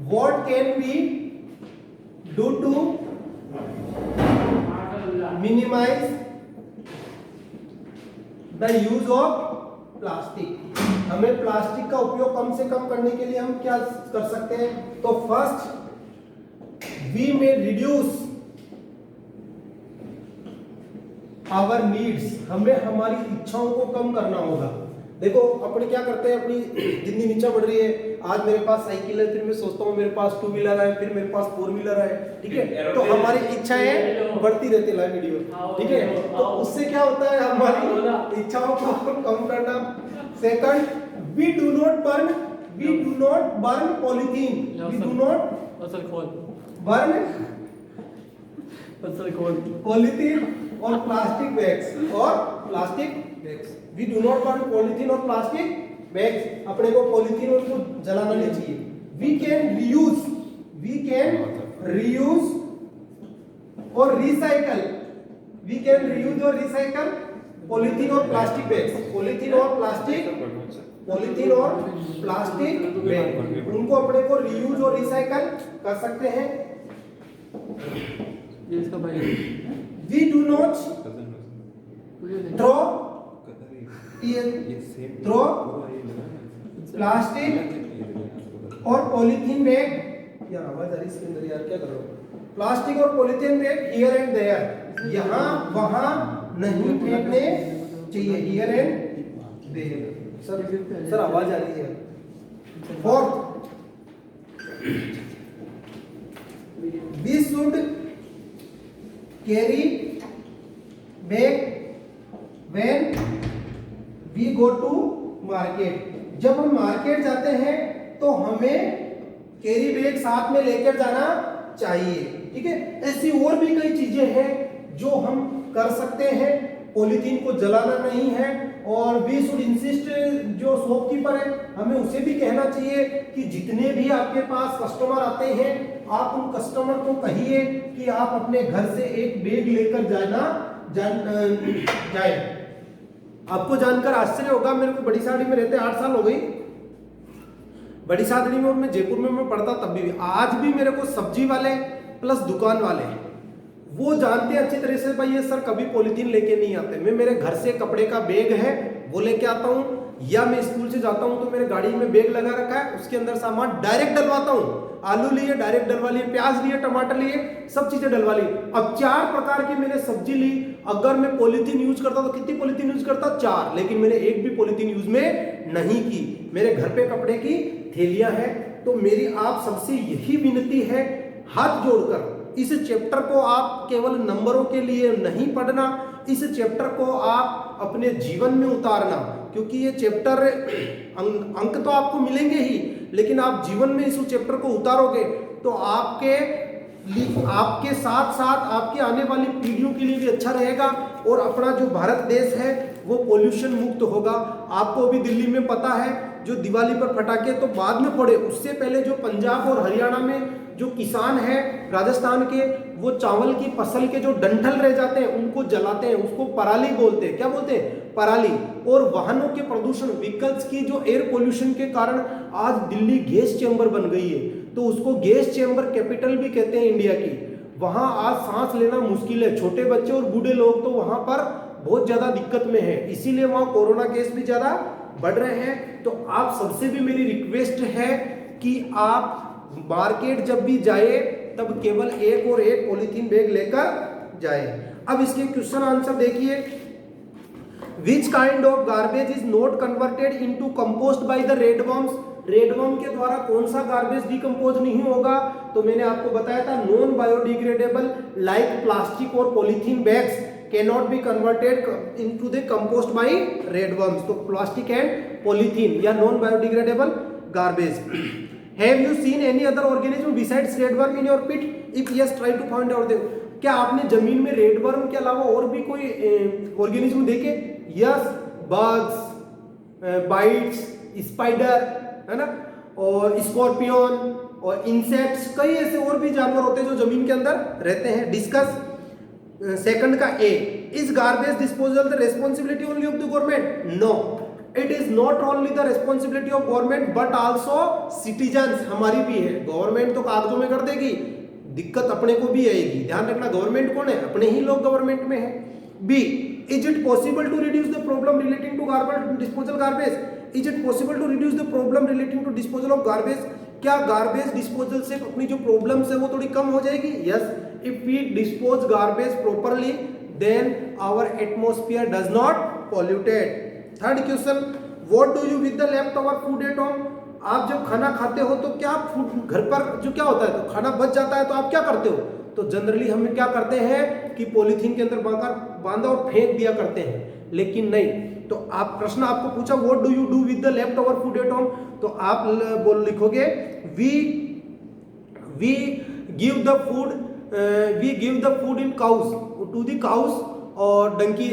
what can we do to minimise the use of plastic. हमें प्लास्टिक का उपयोग कम से कम करने के लिए हम क्या कर सकते हैं? तो first we may reduce our needs, हमें हमारी इच्छाओं को कम करना होगा। देखो अपने क्या करते हैं, अपनी जिंदगी नीचा बढ़ रही है, आज मेरे पास साइकिल है, फिर मैं सोचता हूँ मेरे पास 2 व्हीलर है, फिर मेरे पास 4 व्हीलर है, ठीक है, तो हमारी इच्छाएं बढ़ती रहती है। लाइव वीडियो, ठीक है, तो उससे क्या होता है, हमारी इच्छाओं को कम करना। Second, we do not burn polythene, we do not burn polythene और plastic bags, we do not burn polythene और प्लास्टिक बैग्स। अपने को पॉलीथीन और को जलाना नहीं चाहिए। वी कैन रीयूज और रिसाइकल, पॉलीथीन और प्लास्टिक बैग्स, पॉलीथीन और प्लास्टिक बैग, उनको अपने को रीयूज और रिसाइकल कर सकते हैं। We do not throw plastic और पॉलीथीन बैग, यार आवाज आ रही इसके अंदर, यार क्या कर रहे हो? प्लास्टिक और polythene bag here and there, यहाँ वहाँ नहीं फेंकने चाहिए, हियर एंड देयर। सर आवाज आ रही है। Fourth, we should carry bag when we go to market, जब हम मार्केट जाते हैं तो हमें कैरी बैग साथ में लेकर जाना चाहिए, ठीक है। ऐसी और भी कई चीजें हैं जो हम कर सकते हैं। पॉलीथीन को जलाना नहीं है, और वी शुड इंसिस्ट, जो शॉपकीपर है हमें उसे भी कहना चाहिए कि जितने भी आपके पास कस्टमर आते हैं, आप उन कस्टमर को कहिए कि आप अपने घर से एक बैग लेकर जाए। आपको जानकर आश्चर्य होगा, मेरे को बड़ी साड़ी में रहते 8 साल हो गई, बड़ी सादड़ी में, मैं जयपुर में मैं पढ़ता तब भी, आज भी मेरे को सब्जी वाले प्लस दुकान वाले वो जानते हैं अच्छी तरह से, भाई ये सर कभी पॉलीथीन लेके नहीं आते। मैं मेरे घर से कपड़े का बैग है वो लेके आता हूँ, या मैं स्कूल से जाता हूँ तो मेरे गाड़ी में बैग लगा रखा है, उसके अंदर सामान डायरेक्ट डलवाता हूँ। आलू लिए डायरेक्ट डलवा लिए, प्याज लिए, टमाटर लिए, सब चीजें डलवा ली। अब 4 प्रकार की मैंने सब्जी ली, अगर मैं पॉलीथीन यूज करता तो कितनी पॉलीथीन यूज करता? 4, लेकिन मैंने एक भी पॉलीथीन यूज में नहीं की। मेरे घर पे कपड़े की थैलियां हैं। तो मेरी आप सबसे यही विनती है, हाथ जोड़कर, इस चैप्टर को आप केवल नंबरों के लिए नहीं पढ़ना, इस चैप्टर को आप अपने जीवन में उतारना, क्योंकि ये चैप्टर अंक तो आपको मिलेंगे ही, लेकिन आप जीवन में इस चैप्टर को उतारोगे तो आपके साथ साथ आपके आने वाली पीढ़ियों के लिए भी अच्छा रहेगा, और अपना जो भारत देश है वो पोल्यूशन मुक्त होगा। आपको अभी दिल्ली में पता है, जो दिवाली पर पटाखे तो बाद में फोड़े, उससे पहले जो पंजाब और हरियाणा में जो किसान है राजस्थान के, वो चावल की फसल के जो डंठल रह जाते हैं उनको जलाते हैं, उसको पराली बोलते हैं। क्या बोलते हैं? पराली। और वाहनों के प्रदूषण, व्हीकल्स की जो एयर पोल्यूशन के कारण आज दिल्ली गैस चैम्बर बन गई है, तो उसको गैस चैम्बर कैपिटल भी कहते हैं इंडिया की। वहां आज सांस लेना मुश्किल है, छोटे बच्चे और बूढ़े लोग तो वहां पर बहुत ज्यादा दिक्कत में है, इसीलिए वहां कोरोना केस भी ज्यादा बढ़ रहे हैं। तो आप सबसे भी मेरी रिक्वेस्ट है कि आप मार्केट जब भी जाए तब केवल एक और एक पॉलीथीन बैग लेकर जाए। अब इसके क्वेश्चन आंसर देखिए। Which kind of garbage is not converted into compost by the redworms? Redworm के द्वारा कौन सा गार्बेज डिकम्पोज नहीं होगा? तो मैंने आपको बताया था, नॉन बायोडिग्रेडेबल लाइक प्लास्टिक और polythene bags cannot be converted into the compost by redworms. तो प्लास्टिक एंड पॉलीथीन या non biodegradable garbage. Have you seen any other organism besides redworm in your pit? If yes, try to find out them. क्या आपने जमीन में रेडवर्म के अलावा और भी कोई ऑर्गेनिज्म देखे? यस, बग्स, बाइट्स, स्पाइडर, है ना, और स्कॉर्पियन और इंसेक्ट्स, कई ऐसे और भी जानवर होते हैं जो जमीन के अंदर रहते हैं। डिस्कस। सेकंड का A, is garbage disposal the responsibility only of the government? No, it is not only the responsibility of government but also citizens, हमारी भी है। गवर्नमेंट तो कागजों में कर देगी, दिक्कत अपने को भी आएगी। ध्यान रखना, गवर्नमेंट कौन है? अपने ही लोग गवर्नमेंट में है। B, is it possible to reduce the problem relating to garbage disposal garbage? Is it possible to reduce the problem relating to disposal of garbage? क्या गार्बेज डिस्पोजल से अपनी जो प्रॉब्लम्स है वो थोड़ी कम हो जाएगी? Yes, if we dispose garbage properly then our atmosphere does not polluted. Third question, what do you with the left over food at home? आप जब खाना खाते हो तो क्या फूड घर पर जो क्या होता है, तो खाना बच जाता है तो आप क्या करते हो? तो जनरली हम क्या करते हैं कि पॉलीथीन के अंदर बांधा और फेंक दिया करते हैं, लेकिन नहीं। तो आप प्रश्न आपको पूछा what do you do with the left over food at home, तो आप लिखोगे we give the food in cows to the cows और डंकी,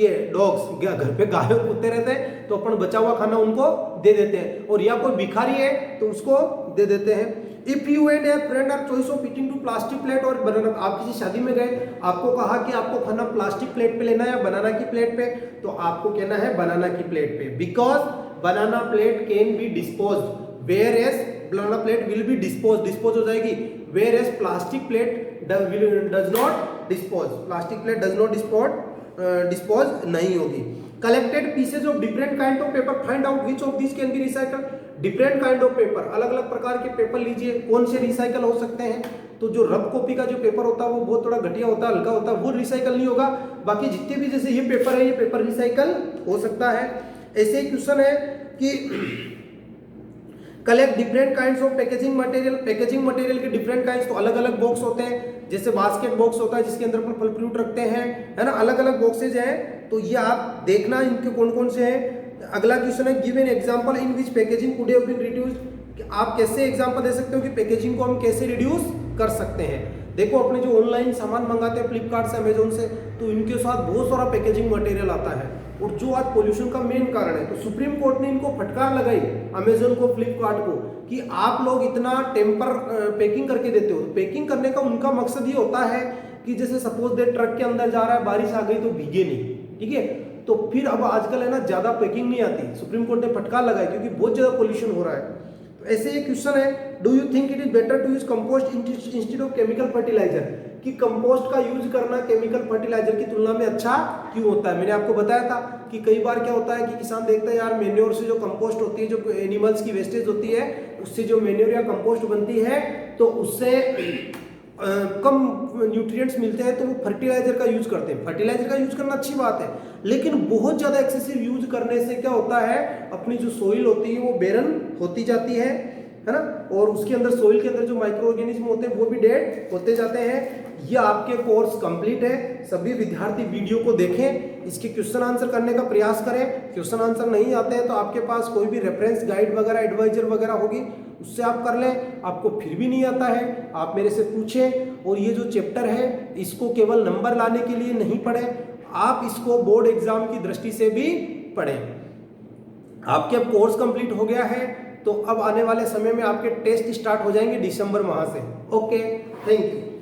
ये डॉग्स, घर पे गाय कुत्ते रहते हैं तो अपन बचा हुआ खाना उनको दे देते हैं, और या कोई भिखारी है तो उसको दे देते हैं। If you and a friend are choice of eating to plastic plate और बनाना, आप किसी शादी में गए, आपको कहा कि आपको खाना प्लास्टिक प्लेट पे लेना है या बनाना की प्लेट पे, तो आपको कहना है बनाना की प्लेट पे, because banana plate can be disposed whereas banana plate will be dispose हो जाएगी, whereas plastic plate does not dispose, plastic plate does not dispose नहीं होगी। Collected pieces of different kind of paper, find out which of this can be recycled. Different kind of paper, अलग अलग प्रकार के paper लीजिए, कौन से recycle हो सकते हैं? तो जो रफ कॉपी का जो पेपर होता है वो बहुत थोड़ा घटिया होता है, हल्का होता है, वो रिसाइकल नहीं होगा। बाकी जितने भी जैसे ये पेपर है, ये पेपर रिसाइकल हो सकता है। ऐसे ही क्वेश्चन है कि collect different kinds of packaging material, packaging material के डिफरेंट काइंड्स, तो अलग अलग बॉक्स होते हैं, जैसे बास्केट बॉक्स होता है जिसके अंदर अपन फल फ्रूट रखते हैं, है ना, अलग अलग बॉक्सेज हैं, तो ये आप देखना इनके कौन कौन से हैं। अगला क्वेश्चन है give an example in which packaging could have been reduced, आप कैसे एग्जांपल दे सकते हो कि पैकेजिंग को हम कैसे रिड्यूस कर सकते हैं। देखो अपने जो ऑनलाइन सामान मंगाते हैं फ्लिपकार्ट से, अमेजोन से, तो इनके साथ बहुत सारा पैकेजिंग मटेरियल आता है, और जो आज पोल्यूशन का मेन कारण है, तो सुप्रीम कोर्ट ने इनको फटकार लगाई अमेजोन को, फ्लिपकार्ट को, कि आप लोग इतना टेम्पर पैकिंग करके देते हो। पैकिंग करने का उनका मकसद ये होता है कि जैसे सपोज दे ट्रक के अंदर जा रहा है, बारिश आ गई तो भीगे नहीं, ठीक है, तो फिर अब आजकल है ना ज्यादा पैकिंग नहीं आती, सुप्रीम कोर्ट ने फटकार लगाई क्योंकि बहुत ज्यादा पोल्यूशन हो रहा है। तो ऐसे एक क्वेश्चन है, do you think it is better to use compost instead of chemical fertiliser, कि कंपोस्ट का यूज करना केमिकल फर्टिलाइजर की तुलना में अच्छा क्यों होता है? मैंने आपको बताया था कि कई बार क्या होता है कि किसान देखता है यार मेन्योर से जो कंपोस्ट होती है, जो एनिमल्स की वेस्टेज होती है, उससे जो मेन्योर या कंपोस्ट बनती है तो उससे कम न्यूट्रिएंट्स मिलते हैं, तो वो फर्टिलाइजर का यूज करते हैं। फर्टिलाइजर का यूज करना अच्छी बात है, लेकिन बहुत ज्यादा एक्सेसिव यूज करने से क्या होता है, अपनी जो सोइल होती है वो बेरन होती जाती है ना, और उसके अंदर सोइल के अंदर जो माइक्रो ऑर्गेनिज्म होते हैं वो भी डेड होते जाते हैं। ये आपके कोर्स कंप्लीट है, सभी विद्यार्थी वीडियो को देखें, इसके क्वेश्चन आंसर करने का प्रयास करें। क्वेश्चन आंसर नहीं आते हैं तो आपके पास कोई भी रेफरेंस गाइड वगैरह एडवाइजर वगैरह होगी, उससे आप कर लें। आपको फिर भी नहीं आता है, आप मेरे से पूछें। और ये जो चैप्टर है इसको केवल नंबर लाने के लिए नहीं पढ़ें, आप इसको बोर्ड एग्जाम की दृष्टि से भी पढ़ें। आपके अब कोर्स कंप्लीट हो गया है, तो अब आने वाले समय में आपके टेस्ट स्टार्ट हो जाएंगे दिसंबर माह से। Okay, thank you.